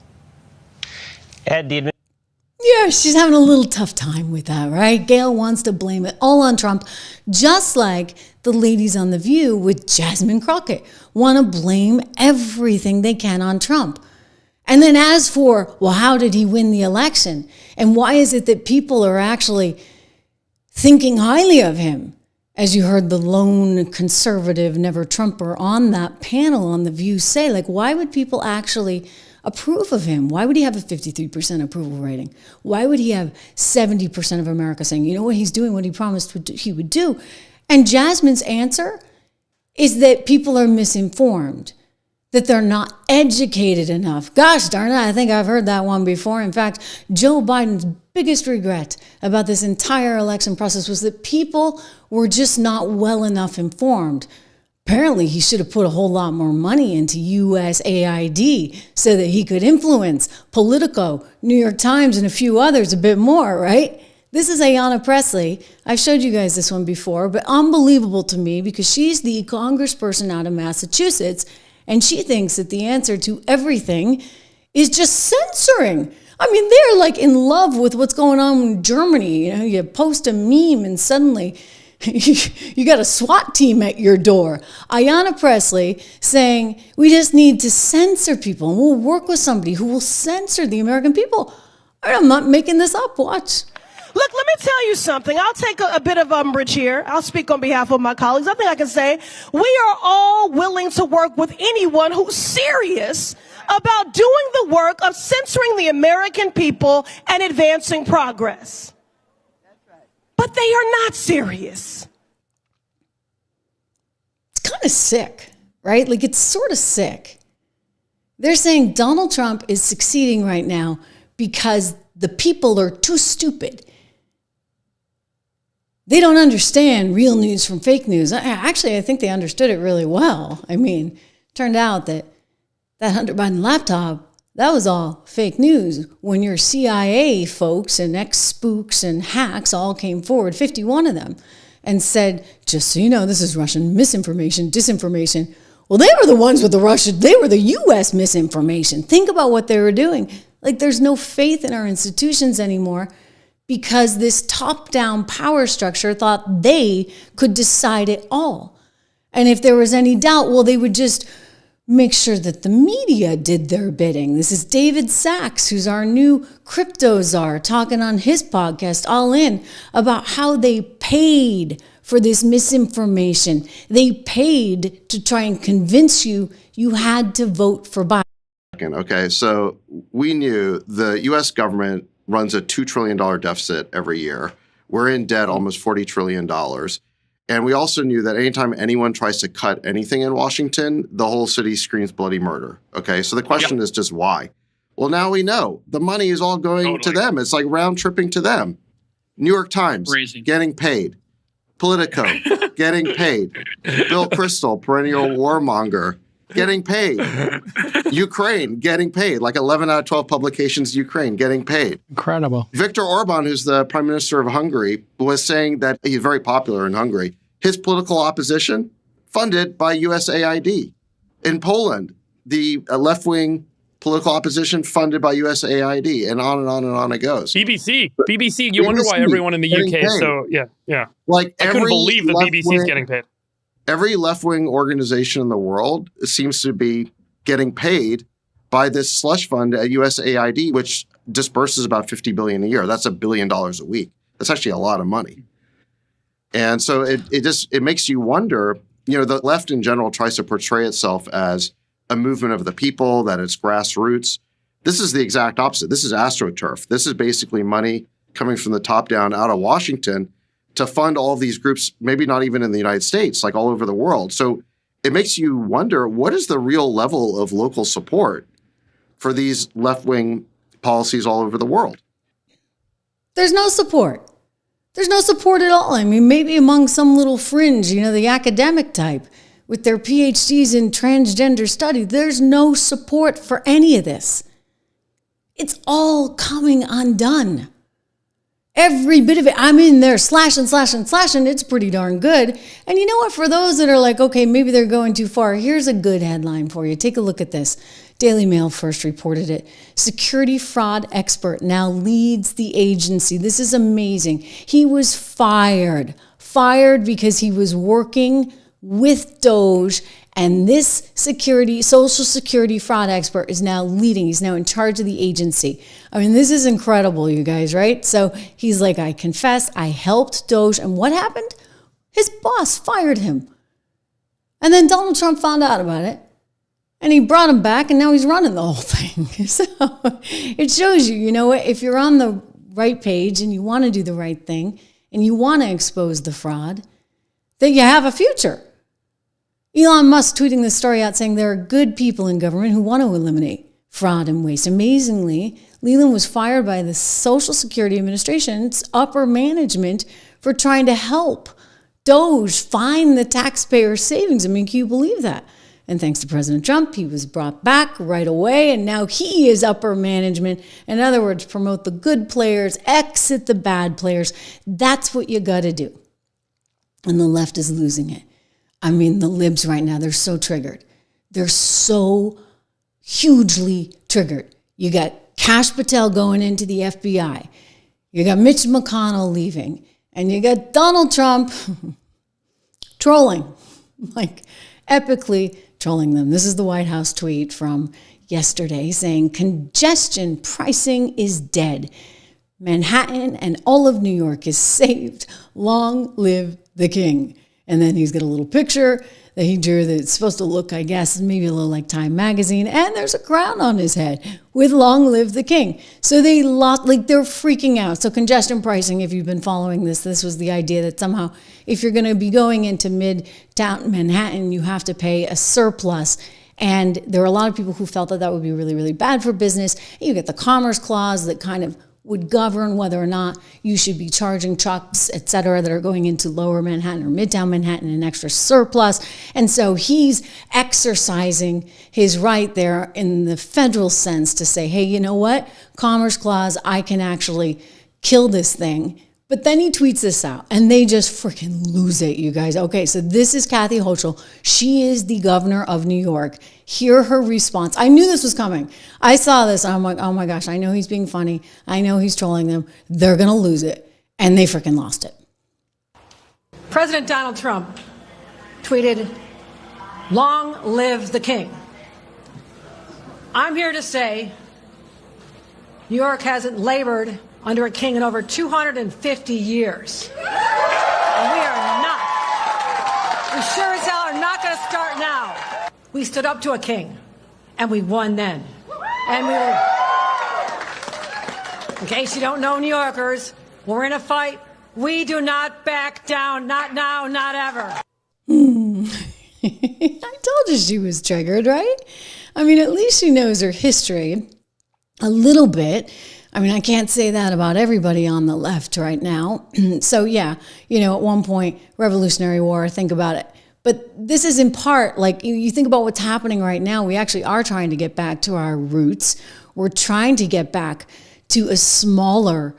Yeah, she's having a little tough time with that, right? Gail wants to blame it all on Trump, just like the ladies on The View with Jasmine Crockett want to blame everything they can on Trump. And then as for, well, how did he win the election? And why is it that people are actually thinking highly of him? As you heard the lone conservative never Trumper on that panel on The View say, like, why would people actually approve of him? Why would he have a 53% approval rating? Why would he have 70% of America saying, you know what, he's doing what he promised he would do? And Jasmine's answer is that people are misinformed, that they're not educated enough. Gosh darn it, I think I've heard that one before. In fact, Joe Biden's biggest regret about this entire election process was that people were just not well enough informed. Apparently, he should have put a whole lot more money into USAID so that he could influence Politico, New York Times, and a few others a bit more, right? This is Ayanna Pressley. I've showed you guys this one before, but unbelievable to me because she's the congressperson out of Massachusetts, and she thinks that the answer to everything is just censoring. I mean, they're like in love with what's going on in Germany. You know, you post a meme and suddenly you got a SWAT team at your door. Ayanna Pressley saying, we just need to censor people and we'll work with somebody who will censor the American people. I'm not making this up. Watch. Look, let me tell you something. I'll take a bit of umbrage here. I'll speak on behalf of my colleagues. I think I can say we are all willing to work with anyone who's serious about doing the work of censoring the American people and advancing progress. But they are not serious. It's kind of sick, right? Like, it's sort of sick. They're saying Donald Trump is succeeding right now because the people are too stupid. They don't understand real news from fake news. Actually, I think they understood it really well. I mean, turned out that Hunter Biden laptop, that was all fake news when your CIA folks and ex-spooks and hacks all came forward, 51 of them, and said, just so you know, this is Russian misinformation, disinformation. Well, they were the ones with they were the U.S. misinformation. Think about what they were doing. Like, there's no faith in our institutions anymore because this top-down power structure thought they could decide it all. And if there was any doubt, well, they would just make sure that the media did their bidding. This is David Sachs, who's our new crypto czar, talking on his podcast, All In, about how they paid for this misinformation. They paid to try and convince you had to vote for Biden. Okay, so we knew the U.S. government runs a $2 trillion deficit every year. We're in debt almost $40 trillion. And we also knew that anytime anyone tries to cut anything in Washington, the whole city screams bloody murder. Okay, so the question is just why? Well, now we know. The money is all going to them. It's like round tripping to them. New York Times, getting paid. Politico, getting paid. Bill Kristol, perennial warmonger, getting paid. Ukraine, getting paid. Like 11 out of 12 publications, Ukraine, getting paid. Incredible. Viktor Orban, who's the prime minister of Hungary, was saying that he's very popular in Hungary. His political opposition, funded by USAID. In Poland, the left-wing political opposition funded by USAID, and on and on and on it goes. BBC, you wonder why everyone in the UK is so, yeah. Like I couldn't believe the BBC is getting paid. Every left-wing organization in the world seems to be getting paid by this slush fund at USAID, which disperses about $50 billion a year. That's $1 billion a week. That's actually a lot of money. And so it makes you wonder, you know, the left in general tries to portray itself as a movement of the people, that it's grassroots. This is the exact opposite. This is AstroTurf. This is basically money coming from the top down out of Washington to fund all of these groups, maybe not even in the United States, like all over the world. So it makes you wonder, what is the real level of local support for these left-wing policies all over the world? There's no support. There's no support at all. I mean, maybe among some little fringe, you know, the academic type with their PhDs in transgender study. There's no support for any of this. It's all coming undone. Every bit of it. I'm in there slashing. It's pretty darn good. And you know what? For those that are like, okay, maybe they're going too far, here's a good headline for you. Take a look at this. Daily Mail first reported it. Security fraud expert now leads the agency. This is amazing. He was fired because he was working with DOGE, and this social security fraud expert is now leading. He's now in charge of the agency. I mean, this is incredible, you guys, right? So he's like, I confess, I helped DOGE. And what happened? His boss fired him. And then Donald Trump found out about it. And he brought him back, and now he's running the whole thing. So it shows you, you know what, if you're on the right page and you want to do the right thing and you want to expose the fraud, then you have a future. Elon Musk tweeting this story out saying there are good people in government who want to eliminate fraud and waste. Amazingly, Leland was fired by the Social Security Administration's upper management for trying to help DOGE find the taxpayer savings. I mean, can you believe that? And thanks to President Trump, he was brought back right away, and now he is upper management. In other words, promote the good players, exit the bad players. That's what you got to do. And the left is losing it. I mean, the libs right now, they're so triggered. They're so hugely triggered. You got Kash Patel going into the FBI. You got Mitch McConnell leaving. And you got Donald Trump trolling, like epically trolling them. This is the White House tweet from yesterday saying, congestion pricing is dead. Manhattan and all of New York is saved. Long live the king. And then he's got a little picture that he drew that's supposed to look, I guess, maybe a little like Time magazine. And there's a crown on his head with long live the king. So they're freaking out. So congestion pricing, if you've been following this was the idea that somehow if you're going to be going into midtown Manhattan, you have to pay a surplus. And there are a lot of people who felt that that would be really, really bad for business. You get the Commerce Clause that kind of would govern whether or not you should be charging trucks, et cetera, that are going into lower Manhattan or midtown Manhattan an extra surplus. And so he's exercising his right there in the federal sense to say, hey, you know what? Commerce Clause, I can actually kill this thing. But then he tweets this out, and they just freaking lose it, you guys. Okay, so this is Kathy Hochul. She is the governor of New York. Hear her response. I knew this was coming. I saw this, and I'm like, oh my gosh, I know he's being funny. I know he's trolling them. They're going to lose it. And they freaking lost it. President Donald Trump tweeted, "Long live the king." I'm here to say New York hasn't labored under a king in over 250 years. And we sure as hell are not going to start now. We stood up to a king, and we won then. And we will, in case you don't know, New Yorkers, we're in a fight. We do not back down, not now, not ever. I told you she was triggered, right? I mean, at least she knows her history a little bit. I mean, I can't say that about everybody on the left right now. So yeah, at one point, Revolutionary War, think about it. But this is in part, like you think about what's happening right now, we actually are trying to get back to our roots. We're trying to get back to a smaller,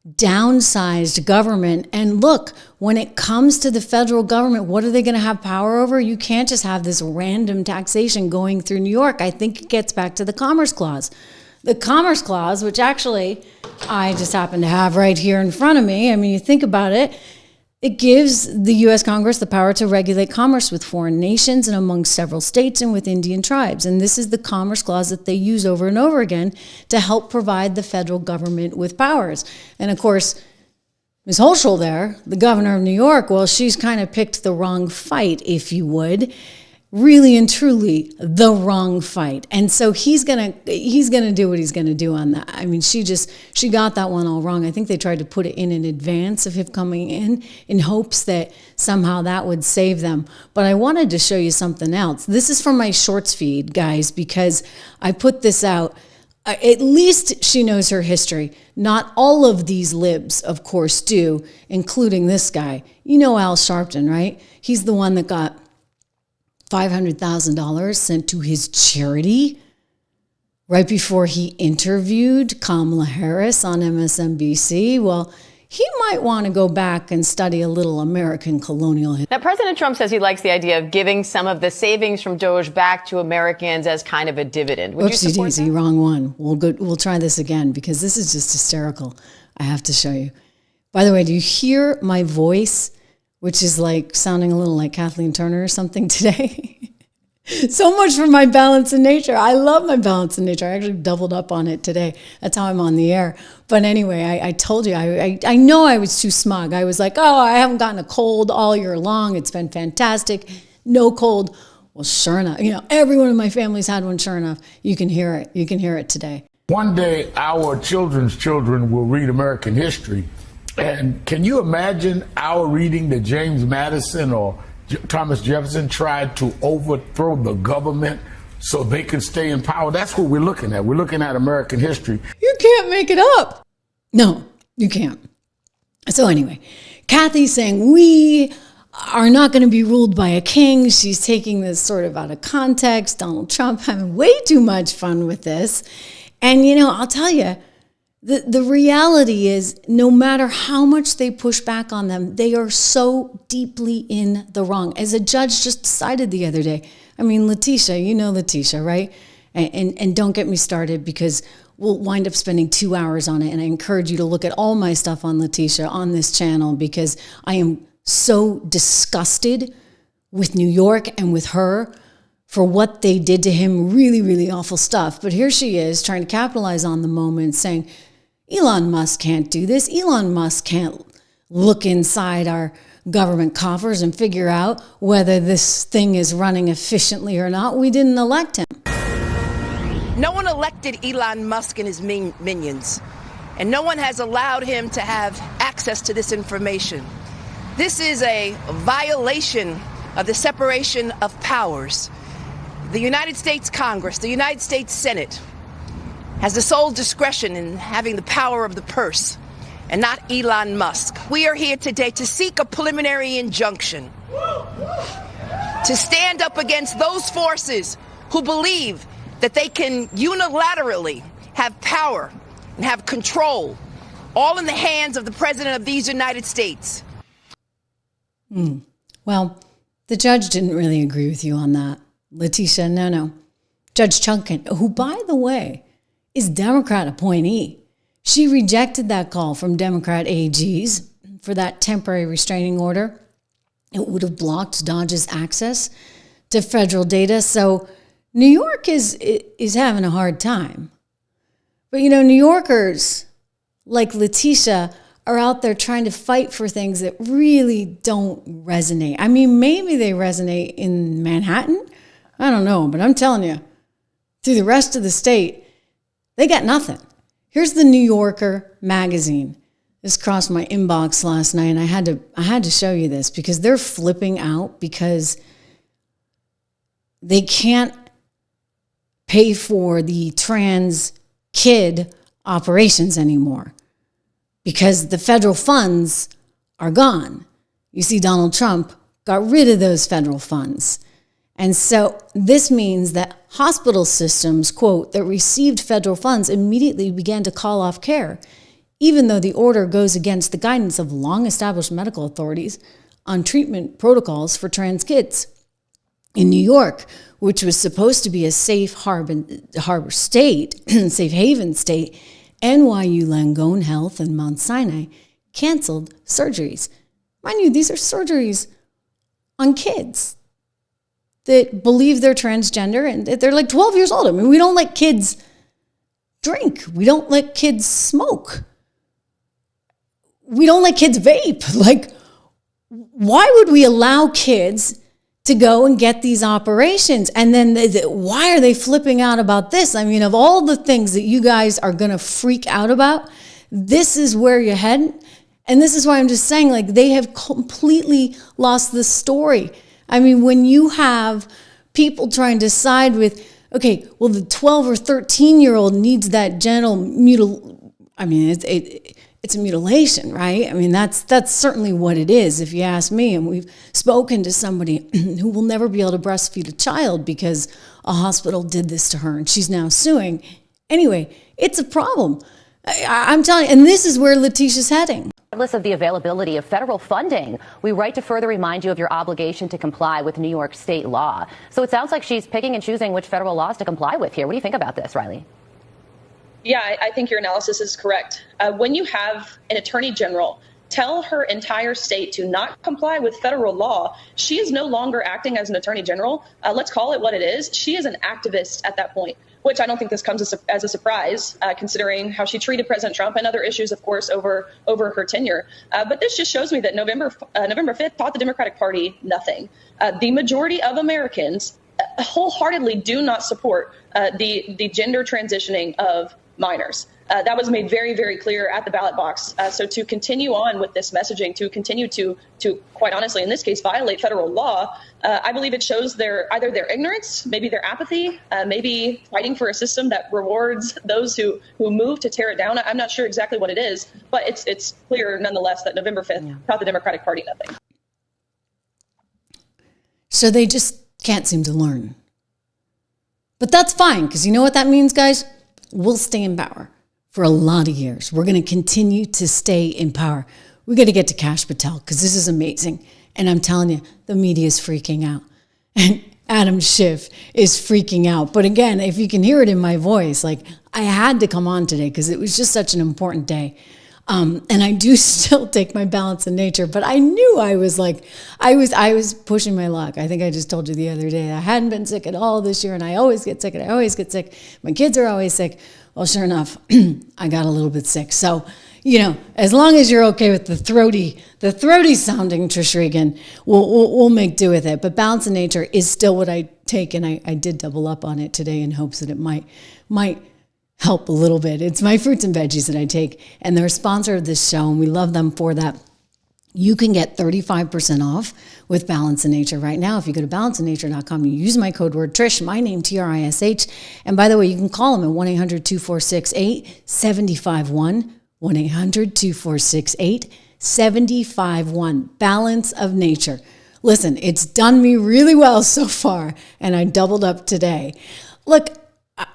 downsized government. And look, when it comes to the federal government, what are they going to have power over? You can't just have this random taxation going through New York. I think it gets back to the Commerce Clause. The Commerce Clause, which actually I just happen to have right here in front of me. I mean, you think about it, it gives the U.S. Congress the power to regulate commerce with foreign nations and among several states and with Indian tribes. And this is the Commerce Clause that they use over and over again to help provide the federal government with powers. And of course, Ms. Hochul there, the governor of New York, well, she's kind of picked the wrong fight, if you would. Really and truly the wrong fight. And so he's gonna do what he's gonna do on that. I mean, she got that one all wrong. I think they tried to put it in advance of him coming in hopes that somehow that would save them. But I wanted to show you something else. This is from my shorts feed, guys, because I put this out. At least she knows her history. Not all of these libs, of course, do, including this guy. You know Al Sharpton, right? He's the one that got $500,000 sent to his charity right before he interviewed Kamala Harris on MSNBC. Well, he might want to go back and study a little American colonial history. Now, President Trump says he likes the idea of giving some of the savings from DOGE back to Americans as kind of a dividend. Would you support Oopsie daisy, wrong one. We'll try this again because this is just hysterical. I have to show you. By the way, do you hear my voice, which is like sounding a little like Kathleen Turner or something today? So much for my balance in nature. I love my balance in nature. I actually doubled up on it today. That's how I'm on the air. But anyway, I told you, I know I was too smug. I was like, oh, I haven't gotten a cold all year long. It's been fantastic. No cold. Well, sure enough, everyone in my family's had one. Sure enough, you can hear it. You can hear it today. One day, our children's children will read American history. And can you imagine our reading that James Madison or Thomas Jefferson tried to overthrow the government so they can stay in power. That's what we're looking at. We're looking at American history. You can't make it up. No, you can't. So anyway, Kathy's saying we are not going to be ruled by a king. She's taking this sort of out of context. Donald Trump having way too much fun with this. And, you know, I'll tell you, the reality is no matter how much they push back on them, they are so deeply in the wrong. As a judge just decided the other day, I mean, Letitia, you know Letitia, right? And don't get me started because we'll wind up spending 2 hours on it. And I encourage you to look at all my stuff on Letitia on this channel because I am so disgusted with New York and with her for what they did to him. Really, really awful stuff. But here she is trying to capitalize on the moment saying, Elon Musk can't do this. Elon Musk can't look inside our government coffers and figure out whether this thing is running efficiently or not. We didn't elect him. No one elected Elon Musk and his minions, and no one has allowed him to have access to this information. This is a violation of the separation of powers. The United States Congress, the United States Senate, has the sole discretion in having the power of the purse, and not Elon Musk. We are here today to seek a preliminary injunction to stand up against those forces who believe that they can unilaterally have power and have control, all in the hands of the President of these United States. Well, the judge didn't really agree with you on that. Letitia, no. Judge Chunkin, who, by the way, is Democrat appointee. She rejected that call from Democrat AGs for that temporary restraining order. It would have blocked DOGE's access to federal data. So New York is having a hard time. But, you know, New Yorkers like Letitia are out there trying to fight for things that really don't resonate. I mean, maybe they resonate in Manhattan. I don't know, but I'm telling you, through the rest of the state, they got nothing. Here's the New Yorker magazine. This crossed my inbox last night, and I had to show you this because they're flipping out because they can't pay for the trans kid operations anymore because the federal funds are gone. You see, Donald Trump got rid of those federal funds. And so this means that hospital systems, quote, that received federal funds immediately began to call off care, even though the order goes against the guidance of long-established medical authorities on treatment protocols for trans kids. In New York, which was supposed to be a safe harbor state, safe haven state, NYU Langone Health and Mount Sinai canceled surgeries. Mind you, these are surgeries on kids that believe they're transgender and they're like 12 years old. I mean, we don't let kids drink. We don't let kids smoke. We don't let kids vape. Like, why would we allow kids to go and get these operations? And then why are they flipping out about this? I mean, of all the things that you guys are going to freak out about, this is where you're heading. And this is why I'm just saying, like, they have completely lost the story. I mean, when you have people trying to side with, okay, well, the 12 or 13-year-old needs that genital it's a mutilation, right? I mean, that's certainly what it is, if you ask me. And we've spoken to somebody who will never be able to breastfeed a child because a hospital did this to her, and she's now suing. Anyway, it's a problem. I'm telling you, and this is where Letitia's heading. Regardless of the availability of federal funding, we write to further remind you of your obligation to comply with New York state law. So it sounds like she's picking and choosing which federal laws to comply with here. What do you think about this, Riley? Yeah, I think your analysis is correct. When you have an attorney general tell her entire state to not comply with federal law, she is no longer acting as an attorney general. Let's call it what it is. She is an activist at that point, which I don't think this comes as a surprise, considering how she treated President Trump and other issues, of course, over her tenure. But this just shows me that November 5th taught the Democratic Party nothing. The majority of Americans wholeheartedly do not support the gender transitioning of minors. That was made very, very clear at the ballot box. So to continue on with this messaging, to continue to quite honestly, in this case, violate federal law, I believe it shows either their ignorance, maybe their apathy, maybe fighting for a system that rewards those who move to tear it down. I'm not sure exactly what it is, but it's clear nonetheless that November 5th taught the Democratic Party nothing. So they just can't seem to learn. But that's fine, because you know what that means, guys? We'll stay in power for a lot of years. We're going to continue to stay in power. We got to get to Kash Patel, because this is amazing. And I'm telling you, the media is freaking out. And Adam Schiff is freaking out. But again, if you can hear it in my voice, like, I had to come on today because it was just such an important day. And I do still take my balance in nature, but I knew I was pushing my luck. I think I just told you the other day, I hadn't been sick at all this year, and I always get sick, and I always get sick. My kids are always sick. Well, sure enough, I got a little bit sick. So, you know, as long as you're okay with the throaty sounding Trish Regan, we'll make do with it. But balance in nature is still what I take, and I did double up on it today in hopes that it might help a little bit. It's my fruits and veggies that I take, and they're a sponsor of this show, and we love them for that. You can get 35% off with Balance in Nature right now. If you go to balanceinnature.com, you use my code word Trish, my name, TRISH. And by the way, you can call them at 1-800-246-8751, 1-800-246-8751, Balance of Nature. Listen, it's done me really well so far, and I doubled up today. Look,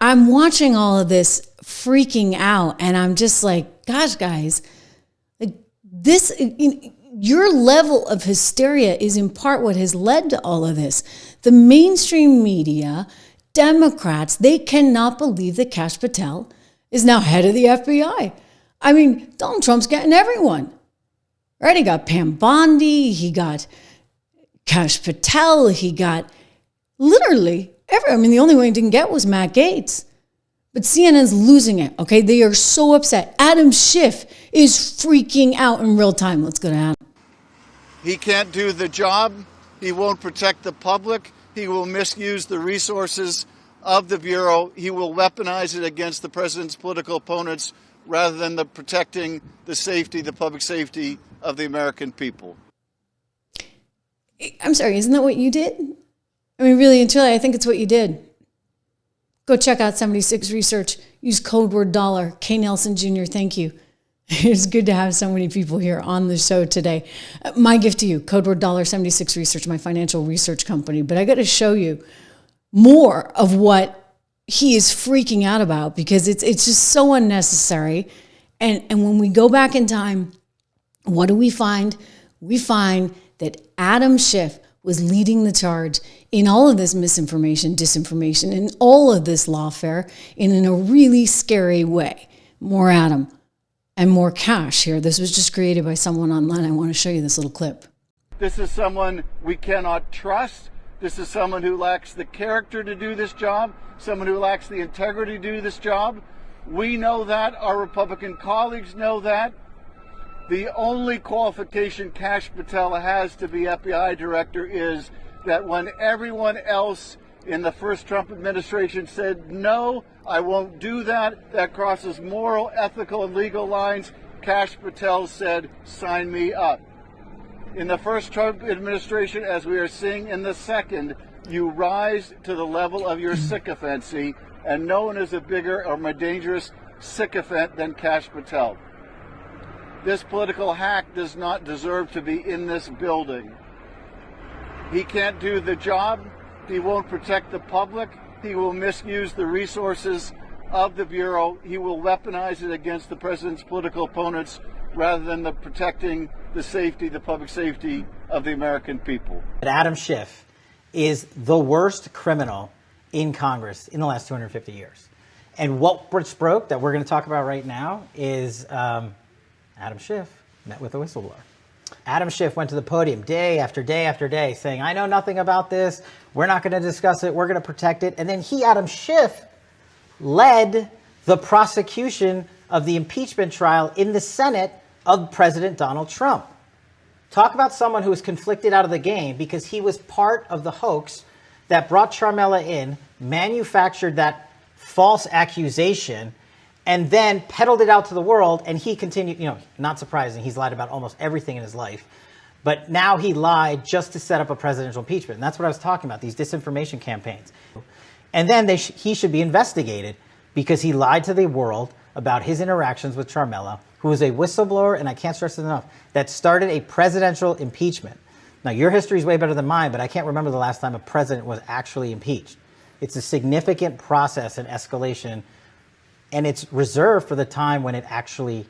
I'm watching all of this freaking out, and I'm just like, gosh, guys, like this, your level of hysteria is in part what has led to all of this. The mainstream media, Democrats, they cannot believe that Kash Patel is now head of the FBI. I mean, Donald Trump's getting everyone, right? He got Pam Bondi, he got Kash Patel, he got literally the only one he didn't get was Matt Gaetz. But CNN's losing it, okay? They are so upset. Adam Schiff is freaking out in real time. Let's go to Adam. He can't do the job. He won't protect the public. He will misuse the resources of the Bureau. He will weaponize it against the president's political opponents rather than protecting the safety, the public safety of the American people. I'm sorry, isn't that what you did? I mean, really and truly, I think it's what you did. Go check out 76 Research. Use code word dollar. K. Nelson Jr., thank you. It's good to have so many people here on the show today. My gift to you, code word dollar, 76 Research, my financial research company. But I got to show you more of what he is freaking out about, because it's just so unnecessary. And when we go back in time, what do we find? We find that Adam Schiff was leading the charge in all of this misinformation, disinformation, and all of this lawfare in a really scary way. More Adam and more Kash here. This was just created by someone online. I want to show you this little clip. This is someone we cannot trust. This is someone who lacks the character to do this job, someone who lacks the integrity to do this job. We know that. Our Republican colleagues know that. The only qualification Kash Patel has to be FBI director is that when everyone else in the first Trump administration said, no, I won't do that, that crosses moral, ethical, and legal lines, Kash Patel said, sign me up. In the first Trump administration, as we are seeing in the second, you rise to the level of your sycophancy, and no one is a bigger or more dangerous sycophant than Kash Patel. This political hack does not deserve to be in this building. He can't do the job. He won't protect the public. He will misuse the resources of the Bureau. He will weaponize it against the president's political opponents rather than protecting the safety, the public safety of the American people. Adam Schiff is the worst criminal in Congress in the last 250 years. And what broke that we're going to talk about right now is Adam Schiff met with a whistleblower. Adam Schiff went to the podium day after day after day saying, I know nothing about this. We're not going to discuss it. We're going to protect it. And then Adam Schiff, led the prosecution of the impeachment trial in the Senate of President Donald Trump. Talk about someone who was conflicted out of the game because he was part of the hoax that brought Charmella in, manufactured that false accusation, and then peddled it out to the world, and he continued, not surprising, he's lied about almost everything in his life. But now he lied just to set up a presidential impeachment. And that's what I was talking about, these disinformation campaigns. And then he should be investigated because he lied to the world about his interactions with Charmella, who was a whistleblower, and I can't stress it enough, that started a presidential impeachment. Now, your history is way better than mine, but I can't remember the last time a president was actually impeached. It's a significant process and escalation, and it's reserved for the time when it actually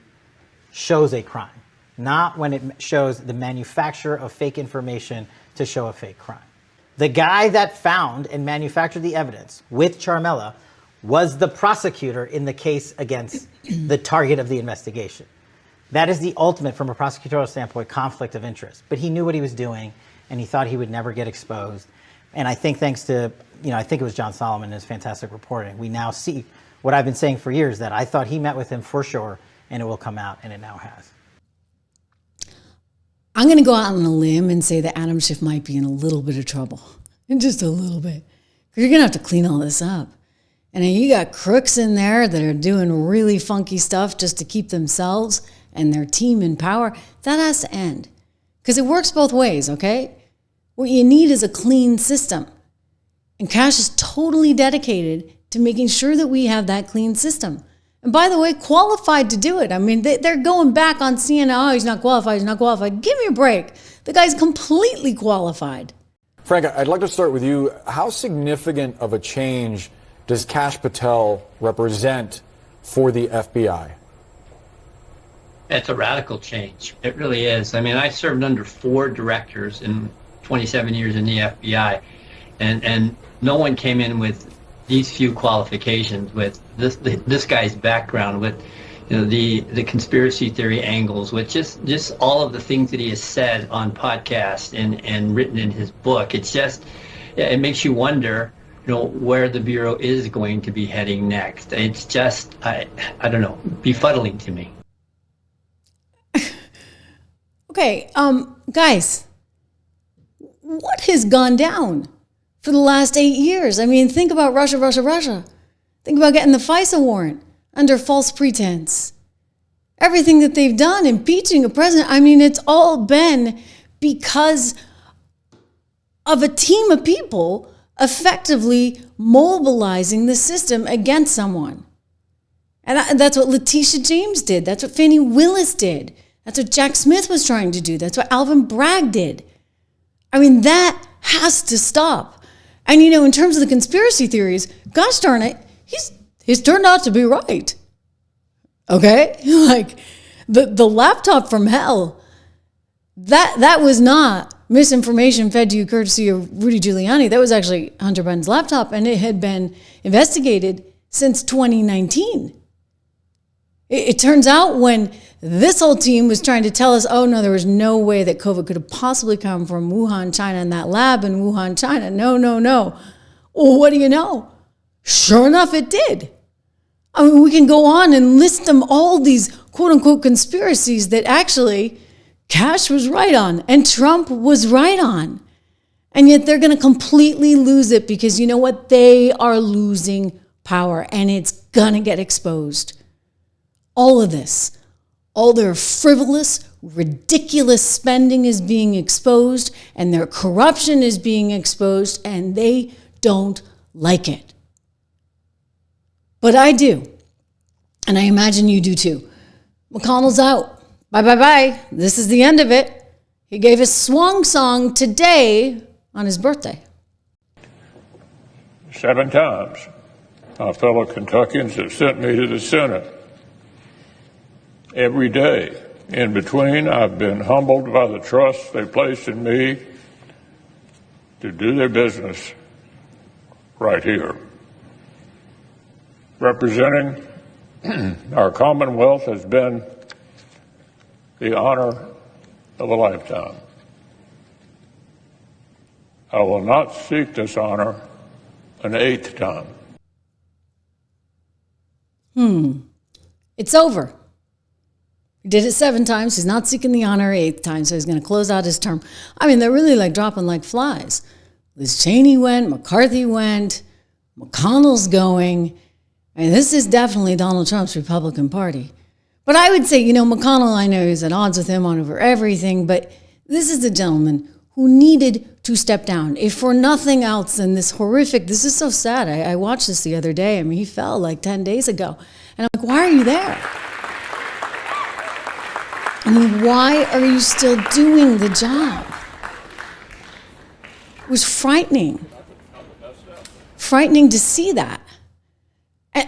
shows a crime, not when it shows the manufacture of fake information to show a fake crime. The guy that found and manufactured the evidence with Charmella was the prosecutor in the case against the target of the investigation. That is the ultimate, from a prosecutorial standpoint, conflict of interest. But he knew what he was doing, and he thought he would never get exposed. And I think thanks to, I think it was John Solomon and his fantastic reporting, we now see what I've been saying for years, that I thought he met with him for sure, and it will come out, and it now has. I'm going to go out on a limb and say that Adam Schiff might be in a little bit of trouble. Just a little bit. Because you're going to have to clean all this up. And then you got crooks in there that are doing really funky stuff just to keep themselves and their team in power. That has to end. Because it works both ways, okay? What you need is a clean system. And Kash is totally dedicated to making sure that we have that clean system. And by the way, qualified to do it. I mean, they're going back on CNN, oh, he's not qualified, he's not qualified. Give me a break. The guy's completely qualified. Frank, I'd like to start with you. How significant of a change does Kash Patel represent for the FBI? It's a radical change. It really is. I mean, I served under 4 directors in 27 years in the FBI, and no one came in with these few qualifications, with this guy's background, with the conspiracy theory angles, with just all of the things that he has said on podcasts and written in his book. It's just, it makes you wonder, where the Bureau is going to be heading next. It's just, I don't know, befuddling to me. Okay, guys, what has gone down for the last 8 years? I mean, think about Russia. Think about getting the FISA warrant under false pretense. Everything that they've done, impeaching a president, I mean, it's all been because of a team of people effectively mobilizing the system against someone. And that's what Letitia James did. That's what Fannie Willis did. That's what Jack Smith was trying to do. That's what Alvin Bragg did. I mean, that has to stop. And, in terms of the conspiracy theories, gosh darn it, he's turned out to be right. Okay? Like, the laptop from hell, that was not misinformation fed to you courtesy of Rudy Giuliani. That was actually Hunter Biden's laptop, and it had been investigated since 2019. It turns out when this whole team was trying to tell us, oh, no, there was no way that COVID could have possibly come from Wuhan, China, in that lab in Wuhan, China. No. Well, what do you know? Sure enough, it did. I mean, we can go on and list them all these quote-unquote conspiracies that actually Kash was right on and Trump was right on. And yet they're going to completely lose it because you know what? They are losing power, and it's going to get exposed. All of this, all their frivolous, ridiculous spending is being exposed, and their corruption is being exposed, and they don't like it. But I do, and I imagine you do too. McConnell's out. Bye. This is the end of it. He gave his swan song today on his birthday. 7 times, our fellow Kentuckians have sent me to the Senate. Every day in between, I've been humbled by the trust they placed in me to do their business right here. Representing our Commonwealth has been the honor of a lifetime. I will not seek this honor an 8th time. It's over. He did it 7 times. He's not seeking the honor 8th time, so he's going to close out his term. I mean, they're really like dropping like flies. Liz Cheney went, McCarthy went, McConnell's going. I mean, this is definitely Donald Trump's Republican Party. But I would say, McConnell, I know, is at odds with him on over everything, but this is a gentleman who needed to step down. If for nothing else than this is so sad. I watched this the other day. I mean, he fell like 10 days ago. And I'm like, why are you there? I mean, why are you still doing the job? It was frightening. Frightening to see that.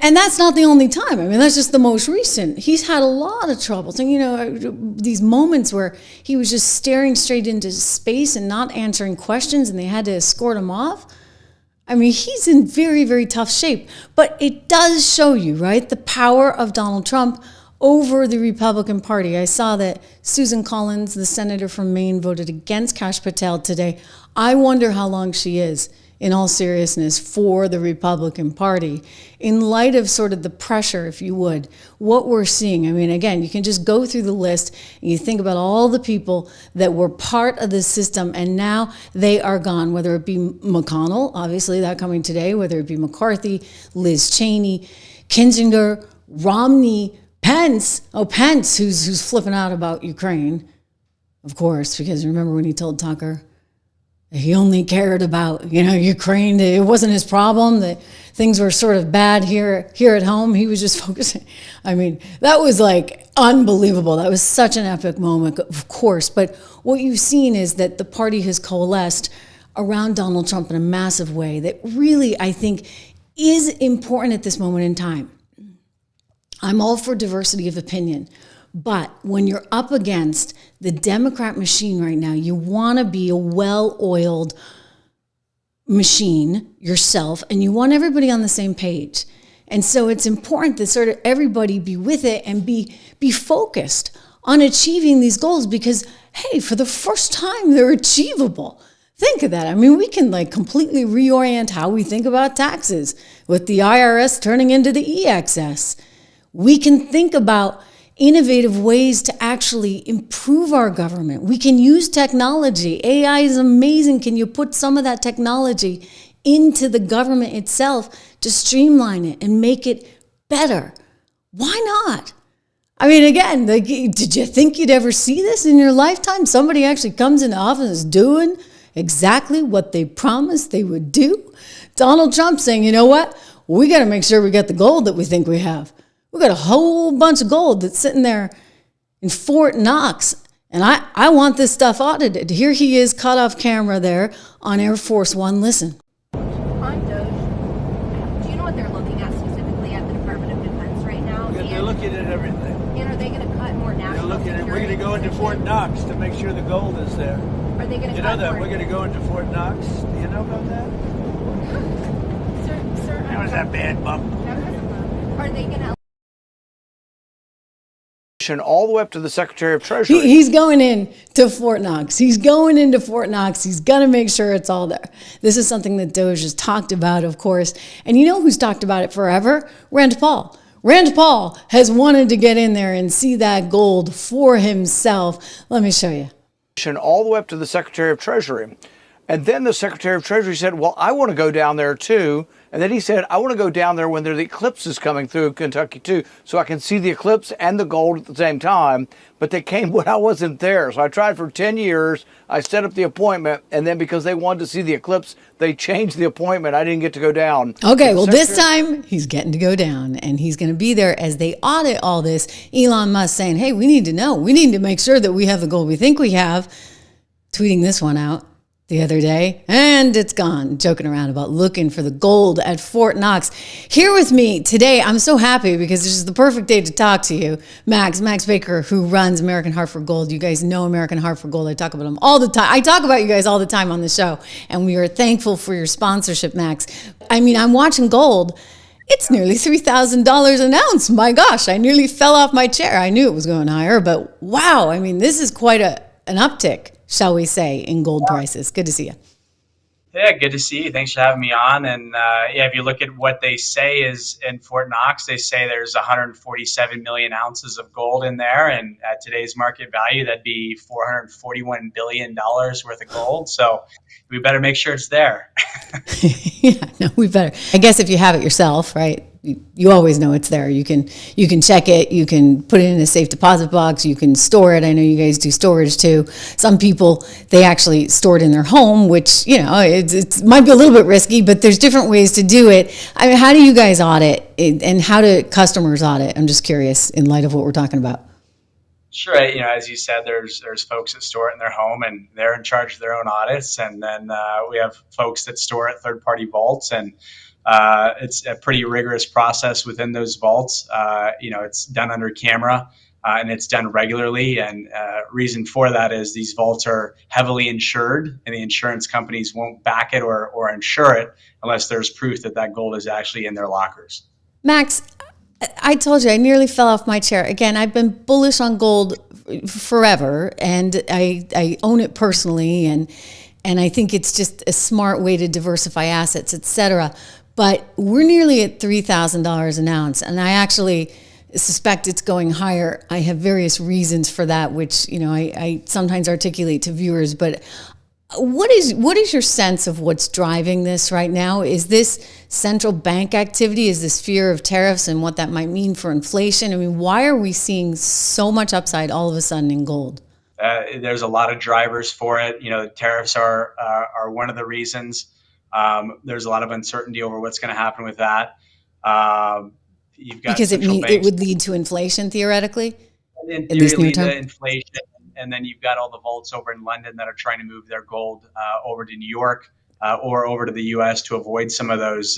And that's not the only time. I mean, that's just the most recent. He's had a lot of troubles. And, these moments where he was just staring straight into space and not answering questions and they had to escort him off. I mean, he's in very, very tough shape. But it does show you, right, the power of Donald Trump over the Republican Party. I saw that Susan Collins, the senator from Maine, voted against Kash Patel today. I wonder how long she is, in all seriousness, for the Republican Party, in light of sort of the pressure, if you would, what we're seeing. I mean, again, you can just go through the list and you think about all the people that were part of the system and now they are gone, whether it be McConnell, obviously that coming today, whether it be McCarthy, Liz Cheney, Kinzinger, Romney, Pence, who's flipping out about Ukraine, of course, because remember when he told Tucker, he only cared about, Ukraine. It wasn't his problem, that things were sort of bad here at home. He was just focusing. I mean, that was like unbelievable. That was such an epic moment, of course. But what you've seen is that the party has coalesced around Donald Trump in a massive way that really, I think, is important at this moment in time. I'm all for diversity of opinion. But when you're up against the Democrat machine right now, you want to be a well-oiled machine yourself, and you want everybody on the same page. And so it's important that sort of everybody be with it and be focused on achieving these goals because, hey, for the first time, they're achievable. Think of that. I mean, we can completely reorient how we think about taxes with the IRS turning into the EXS. We can think about innovative ways to actually improve our government. We can use technology. AI is amazing. Can you put some of that technology into the government itself to streamline it and make it better? Why not? I mean, again, did you think you'd ever see this in your lifetime? Somebody actually comes into office and is doing exactly what they promised they would do. Donald Trump saying, you know what? We got to make sure we get the gold that we think we have. We got a whole bunch of gold that's sitting there in Fort Knox, and I want this stuff audited. Here he is, caught off camera there on Air Force One. Listen. On DOGE, do you know what they're looking at specifically at the Department of Defense right now? They're looking at everything. And are they going to cut more national security? We're going to go into Fort Knox to make sure the gold is there. Are they going to cut more? You know that? We're going to go into Fort Knox. Do you know about that? Sir, that was a bad bump. Are they going to all the way up to the Secretary of Treasury. He's going in to Fort Knox. He's going into Fort Knox. He's going to make sure it's all there. This is something that DOGE has talked about, of course. And you know who's talked about it forever? Rand Paul. Rand Paul has wanted to get in there and see that gold for himself. Let me show you. All the way up to the Secretary of Treasury. And then the Secretary of Treasury said, well, I want to go down there too. And then he said, I want to go down there when the eclipse is coming through Kentucky too, so I can see the eclipse and the gold at the same time. But they came when I wasn't there. So I tried for 10 years. I set up the appointment. And then because they wanted to see the eclipse, they changed the appointment. I didn't get to go down. Okay, well, this time he's getting to go down and he's going to be there as they audit all this. Elon Musk saying, hey, we need to know. We need to make sure that we have the gold we think we have. Tweeting this one out the other day, and it's gone, joking around about looking for the gold at Fort Knox. Here with me today, I'm so happy because this is the perfect day to talk to you. Max Baecker, who runs American Hartfold Gold. You guys know American Hartfold Gold. I talk about them all the time. I talk about you guys all the time on the show, and we are thankful for your sponsorship, Max. I mean, I'm watching gold. It's nearly $3,000 an ounce. My gosh, I nearly fell off my chair. I knew it was going higher, but wow, I mean, this is quite an uptick, shall we say, in gold prices. Good to see you. Yeah, good to see you. Thanks for having me on. And if you look at what they say is in Fort Knox, they say there's 147 million ounces of gold in there. And at today's market value, that'd be $441 billion worth of gold. So we better make sure it's there. Yeah, no, we better. I guess if you have it yourself, right? you always know it's there. You can check it. You can put it in a safe deposit box. You can store it. I know you guys do storage too. Some people, they actually store it in their home, which, it might be a little bit risky, but there's different ways to do it. I mean, how do you guys audit and how do customers audit? I'm just curious in light of what we're talking about. Sure. As you said, there's folks that store it in their home and they're in charge of their own audits. And then we have folks that store it third-party vaults, and it's a pretty rigorous process within those vaults. It's done under camera and it's done regularly. And reason for that is these vaults are heavily insured, and the insurance companies won't back it or insure it unless there's proof that gold is actually in their lockers. Max, I told you I nearly fell off my chair. Again, I've been bullish on gold forever, and I own it personally, and I think it's just a smart way to diversify assets, et cetera. But we're nearly at $3,000 an ounce, and I actually suspect it's going higher. I have various reasons for that, which I sometimes articulate to viewers. But what is your sense of what's driving this right now? Is this central bank activity? Is this fear of tariffs and what that might mean for inflation? I mean, why are we seeing so much upside all of a sudden in gold? There's a lot of drivers for it. The tariffs are one of the reasons. There's a lot of uncertainty over what's going to happen with that. You've got because it would lead to inflation theoretically. In theory, lead to inflation. And then you've got all the vaults over in London that are trying to move their gold over to New York or over to the U.S. to avoid some of those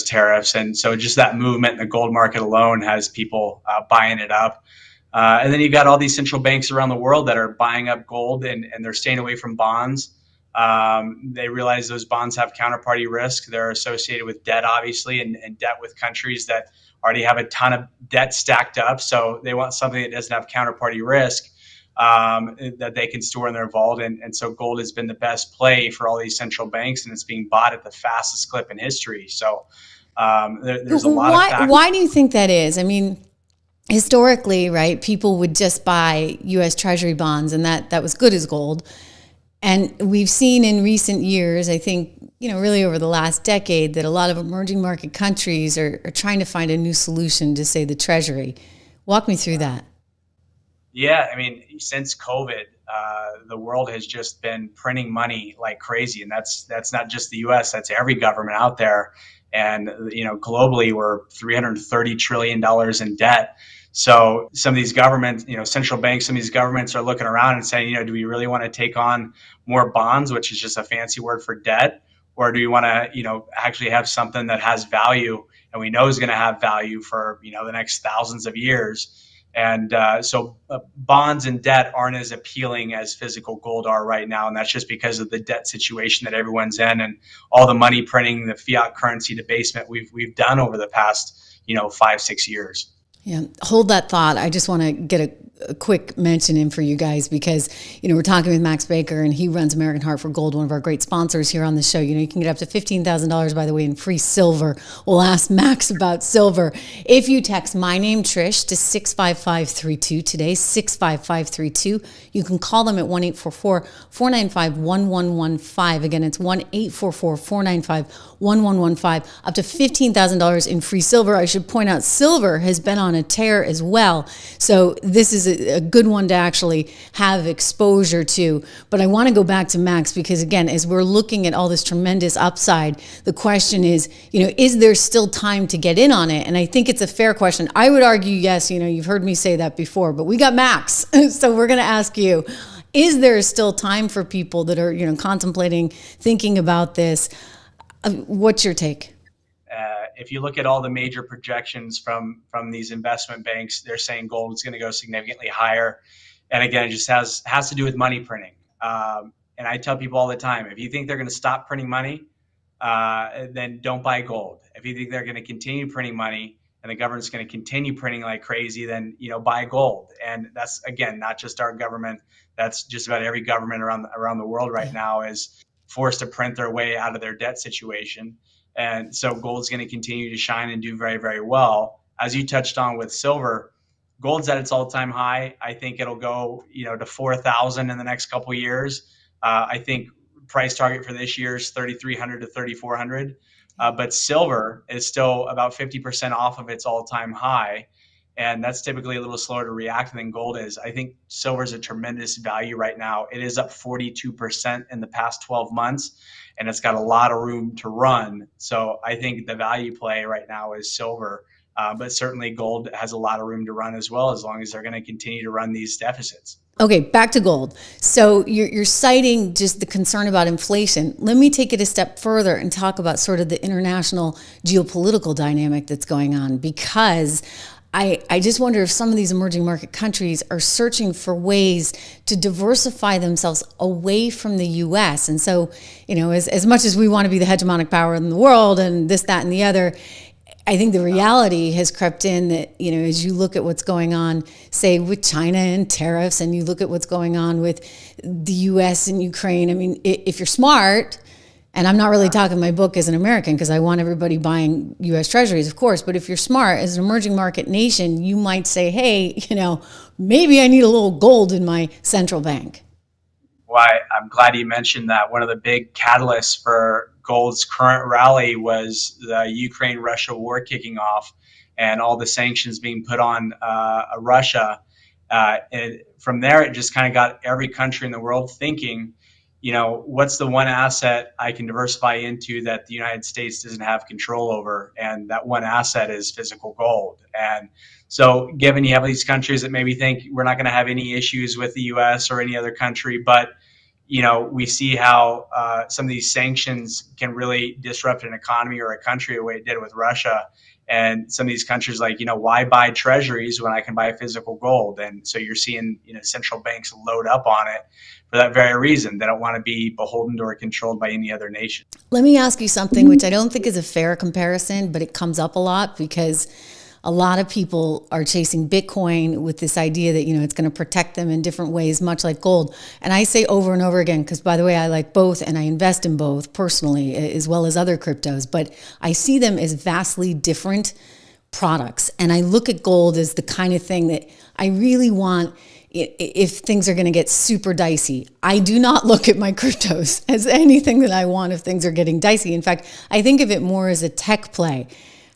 tariffs. And so just that movement in the gold market alone has people buying it up. And then you've got all these central banks around the world that are buying up gold and they're staying away from bonds. They realize those bonds have counterparty risk. They're associated with debt, obviously, and debt with countries that already have a ton of debt stacked up. So they want something that doesn't have counterparty risk that they can store in their vault. And so gold has been the best play for all these central banks, and it's being bought at the fastest clip in history. So there's a lot of factors. Why do you think that is? I mean, historically, right, people would just buy U.S. Treasury bonds, and that was good as gold. And we've seen in recent years, I think, really over the last decade, that a lot of emerging market countries are trying to find a new solution to, say, the Treasury. Walk me through that. Yeah, I mean, since COVID, the world has just been printing money like crazy. And that's not just the U.S., that's every government out there. And, globally, we're $330 trillion in debt. So some of these governments, central banks, some of these governments are looking around and saying, do we really want to take on more bonds, which is just a fancy word for debt? Or do we want to, actually have something that has value and we know is going to have value for, the next thousands of years? And so bonds and debt aren't as appealing as physical gold are right now. And that's just because of the debt situation that everyone's in and all the money printing, the fiat currency debasement we've done over the past, 5-6 years. Yeah, hold that thought. I just want to get a quick mention in for you guys because, we're talking with Max Baecker, and he runs American Hartfold Gold, one of our great sponsors here on the show. You can get up to $15,000, by the way, in free silver. We'll ask Max about silver. If you text my name, Trish, to 65532 today, 65532, you can call them at 1-844-495-1115. Again, it's 1-844-495-1115, up to $15,000 in free silver. I should point out, silver has been on a tear as well. So this is a good one to actually have exposure to. But I want to go back to Max because, again, as we're looking at all this tremendous upside, the question is, is there still time to get in on it? And I think it's a fair question. I would argue, yes, you've heard me say that before, but we got Max. So we're going to ask you, is there still time for people that are, contemplating, thinking about this? What's your take? If you look at all the major projections from these investment banks, they're saying gold is going to go significantly higher. And again, it just has to do with money printing. And I tell people all the time, if you think they're going to stop printing money, then don't buy gold. If you think they're going to continue printing money and the government's going to continue printing like crazy, then buy gold. And that's, again, not just our government. That's just about every government around the world right now is forced to print their way out of their debt situation. And so gold's going to continue to shine and do very, very well. As you touched on with silver, gold's at its all-time high. I think it'll go, to 4,000 in the next couple of years. I think price target for this year is 3,300 to 3,400. But silver is still about 50% off of its all-time high. And that's typically a little slower to react than gold is. I think silver is a tremendous value right now. It is up 42% in the past 12 months, and it's got a lot of room to run. So I think the value play right now is silver. But certainly gold has a lot of room to run as well, as long as they're going to continue to run these deficits. Okay, back to gold. So you're citing just the concern about inflation. Let me take it a step further and talk about sort of the international geopolitical dynamic that's going on, because I just wonder if some of these emerging market countries are searching for ways to diversify themselves away from the U.S. And so, as much as we want to be the hegemonic power in the world and this, that, and the other, I think the reality has crept in that, as you look at what's going on, say, with China and tariffs, and you look at what's going on with the U.S. and Ukraine, I mean, if you're smart, and I'm not really talking my book as an American because I want everybody buying U.S. treasuries, of course, but if you're smart as an emerging market nation, you might say, hey, maybe I need a little gold in my central bank. Well, I'm glad you mentioned that. One of the big catalysts for gold's current rally was the Ukraine-Russia war kicking off and all the sanctions being put on Russia. And from there, it just kind of got every country in the world thinking, what's the one asset I can diversify into that the United States doesn't have control over? And that one asset is physical gold. And so given you have these countries that maybe think we're not going to have any issues with the U.S. or any other country, but we see how some of these sanctions can really disrupt an economy or a country the way it did with Russia. And some of these countries why buy treasuries when I can buy physical gold? And so you're seeing, central banks load up on it for that very reason. They don't want to be beholden to or controlled by any other nation. Let me ask you something, which I don't think is a fair comparison, but it comes up a lot because a lot of people are chasing Bitcoin with this idea that, it's going to protect them in different ways, much like gold. And I say over and over again, because by the way, I like both and I invest in both personally, as well as other cryptos, but I see them as vastly different products. And I look at gold as the kind of thing that I really want if things are going to get super dicey. I do not look at my cryptos as anything that I want if things are getting dicey. In fact, I think of it more as a tech play.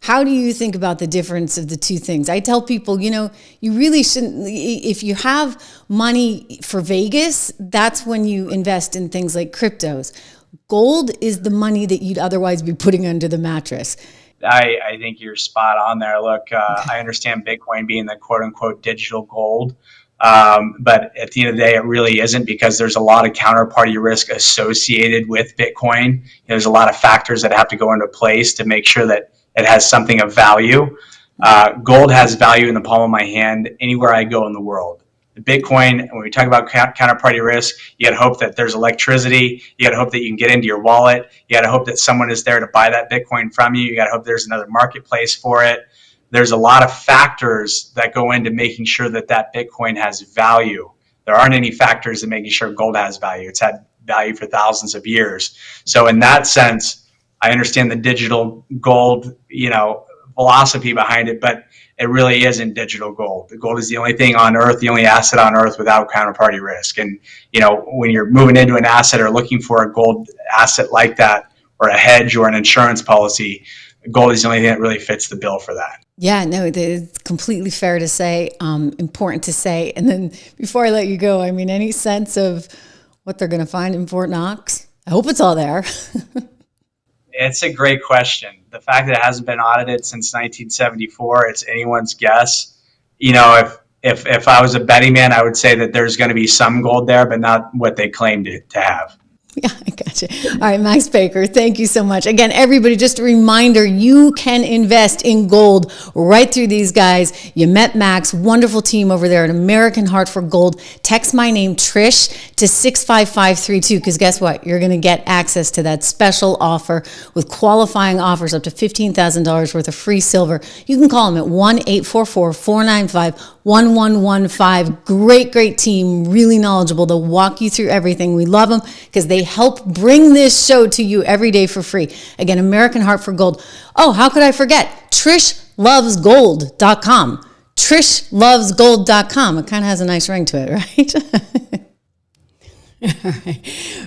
How do you think about the difference of the two things? I tell people, you really shouldn't, if you have money for Vegas, that's when you invest in things like cryptos. Gold is the money that you'd otherwise be putting under the mattress. I think you're spot on there. Look, I understand Bitcoin being the quote unquote digital gold. But at the end of the day, it really isn't, because there's a lot of counterparty risk associated with Bitcoin. There's a lot of factors that have to go into place to make sure that it has something of value. Gold has value in the palm of my hand anywhere I go in the world. Bitcoin, when we talk about counterparty risk, you got to hope that there's electricity. You got to hope that you can get into your wallet. You got to hope that someone is there to buy that Bitcoin from you. You got to hope there's another marketplace for it. There's a lot of factors that go into making sure that that Bitcoin has value. There aren't any factors in making sure gold has value. It's had value for thousands of years. So in that sense, I understand the digital gold, philosophy behind it, but it really isn't digital gold. The gold is the only thing on earth, the only asset on earth without counterparty risk. And, when you're moving into an asset or looking for a gold asset like that, or a hedge or an insurance policy, gold is the only thing that really fits the bill for that. Yeah, no, it's completely fair to say, important to say. And then before I let you go, any sense of what they're going to find in Fort Knox? I hope it's all there. It's a great question. The fact that it hasn't been audited since 1974, it's anyone's guess. If I was a betting man, I would say that there's going to be some gold there, but not what they claim to have. Yeah, I gotcha. All right, Max Baecker, thank you so much. Again, everybody, just a reminder, you can invest in gold right through these guys. You met Max, wonderful team over there at American Hartfold Gold. Text my name, Trish, to 65532, because guess what? You're going to get access to that special offer with qualifying offers up to $15,000 worth of free silver. You can call them at 1-844-495-1115. Great team, really knowledgeable. They'll walk you through everything. We love them because they help bring this show to you every day for free. Again, American Hartfold Gold. Oh, how could I forget? TrishLovesGold.com. TrishLovesGold.com. It kind of has a nice ring to it, right?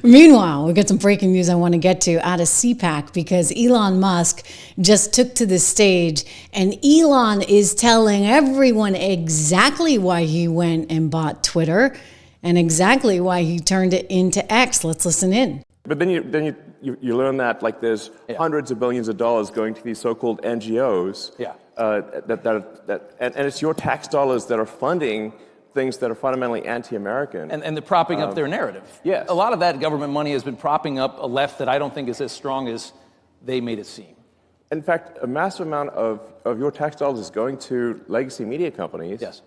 Meanwhile, we've got some breaking news I want to get to out of CPAC because Elon Musk just took to the stage, and Elon is telling everyone exactly why he went and bought Twitter and exactly why he turned it into X. Let's listen in. But then you learn that like there's hundreds of billions of dollars going to these so-called NGOs. And it's your tax dollars that are funding things that are fundamentally anti-American. And they're propping up their narrative. Yes. A lot of that government money has been propping up a left that I don't think is as strong as they made it seem. In fact, a massive amount of your tax dollars is going to legacy media companies. Yes.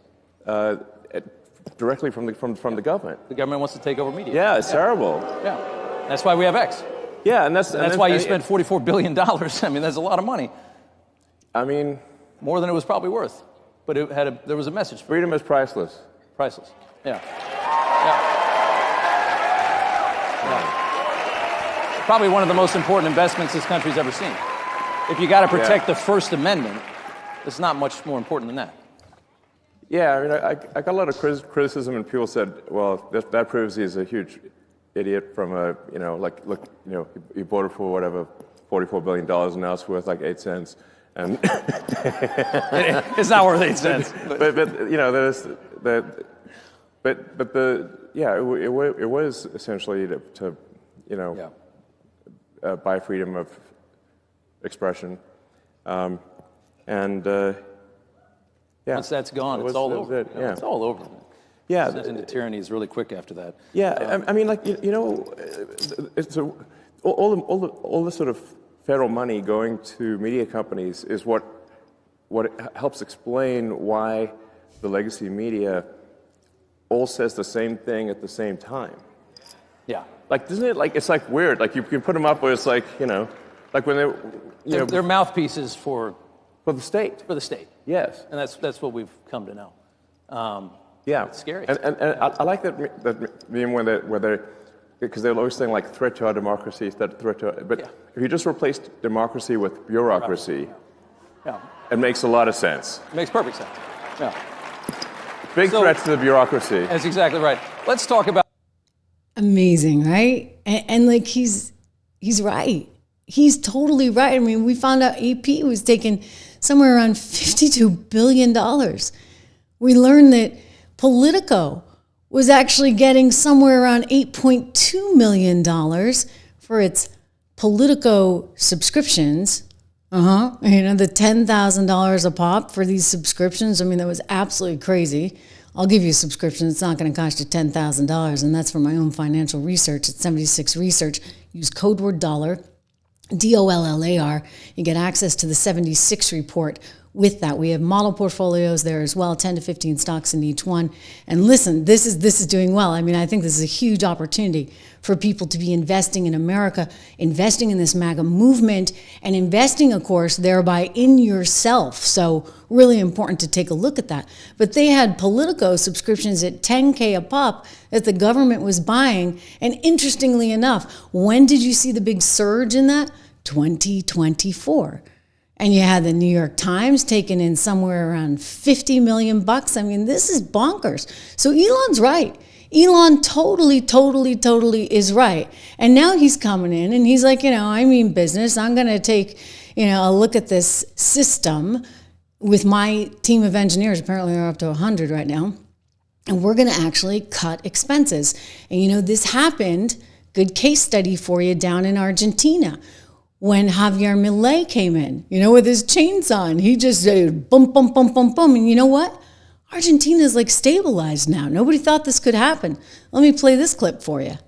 Directly from the government. The government wants to take over media. Yeah, it's terrible. Yeah. That's why we have X. Yeah, and that's why you spent $44 billion. I mean, that's a lot of money. I mean, more than it was probably worth. But there was a message. Freedom is priceless. Priceless. Yeah. Probably one of the most important investments this country's ever seen. If you got to protect the First Amendment, it's not much more important than that. Yeah, I mean, I got a lot of criticism, and people said, well, that proves he's a huge idiot from he bought it for whatever, $44 billion, and now it's worth like 8 cents. And it's not worth 8 cents. But you know, it was essentially to buy freedom of expression, Once that's gone, it's all over. It's all over. Yeah, descent into tyranny is really quick after that. Yeah, I mean, like it's all the sort of federal money going to media companies is what helps explain why the legacy media all says the same thing at the same time. Yeah. Like, isn't it like it's like weird? Like you can put them up where it's like like when they're mouthpieces for the state. For the state. Yes. And that's what we've come to know. Yeah, it's scary. And I like that meme where they because they're always saying like threat to our democracy, threat to. But if you just replace democracy with bureaucracy, it makes a lot of sense. It makes perfect sense. Yeah. Big threats to the bureaucracy. That's exactly right. Let's talk about. Amazing, right? And like he's right. He's totally right. I mean, we found out AP was taking somewhere around $52 billion. We learned that Politico was actually getting somewhere around $8.2 million for its Politico subscriptions. The $10,000 a pop for these subscriptions. I mean, that was absolutely crazy. I'll give you a subscription. It's not going to cost you $10,000. And that's from my own financial research at 76 Research. Use code word dollar, DOLLAR. You get access to the 76 report. With that, we have model portfolios there as well, 10 to 15 stocks in each one. And listen, this is doing well. I mean, I think this is a huge opportunity for people to be investing in America, investing in this MAGA movement, and investing, of course, thereby in yourself. So really important to take a look at that. But they had Politico subscriptions at $10K a pop that the government was buying. And interestingly enough, when did you see the big surge in that? 2024. And you had the New York Times taking in somewhere around $50 million. I mean, this is bonkers. So Elon's right. Elon totally is right. And now he's coming in and he's like, I mean business. I'm going to take, a look at this system with my team of engineers. Apparently they're up to 100 right now. And we're going to actually cut expenses. And this happened, good case study for you, down in Argentina. When Javier Milei came in, with his chainsaw, and he just said, boom, boom, boom, boom, boom. And you know what? Argentina's like stabilized now. Nobody thought this could happen. Let me play this clip for you.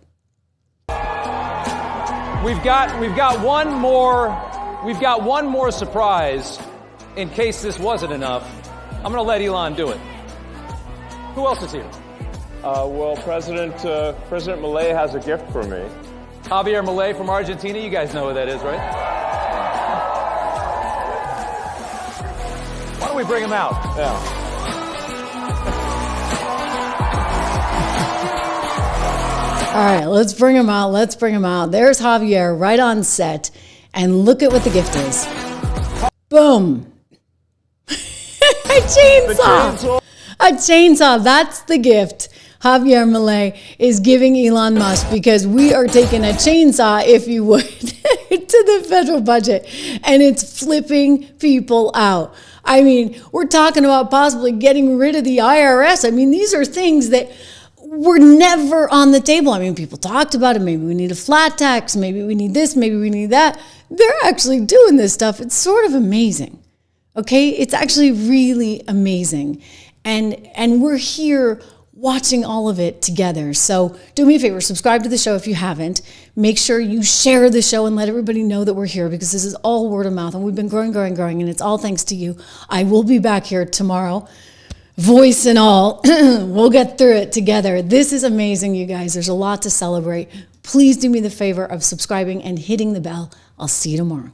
We've got one more surprise in case this wasn't enough. I'm going to let Elon do it. Who else is here? Well, President Milei has a gift for me. Javier Milei from Argentina. You guys know who that is, right? Why don't we bring him out? Yeah. All right, let's bring him out. There's Javier right on set. And look at what the gift is. Boom. A chainsaw. A chainsaw. That's the gift Javier Milei is giving Elon Musk, because we are taking a chainsaw, if you would, to the federal budget, and it's flipping people out. I mean, we're talking about possibly getting rid of the IRS. I mean, these are things that were never on the table. I mean, people talked about it. Maybe we need a flat tax. Maybe we need this. Maybe we need that. They're actually doing this stuff. It's sort of amazing. Okay? It's actually really amazing. And we're here watching all of it together. So do me a favor, subscribe to the show if you haven't. Make sure you share the show and let everybody know that we're here, because this is all word of mouth, and we've been growing, and it's all thanks to you. I will be back here tomorrow, voice and all. We'll get through it together. This is amazing, you guys. There's a lot to celebrate. Please do me the favor of subscribing and hitting the bell. I'll see you tomorrow.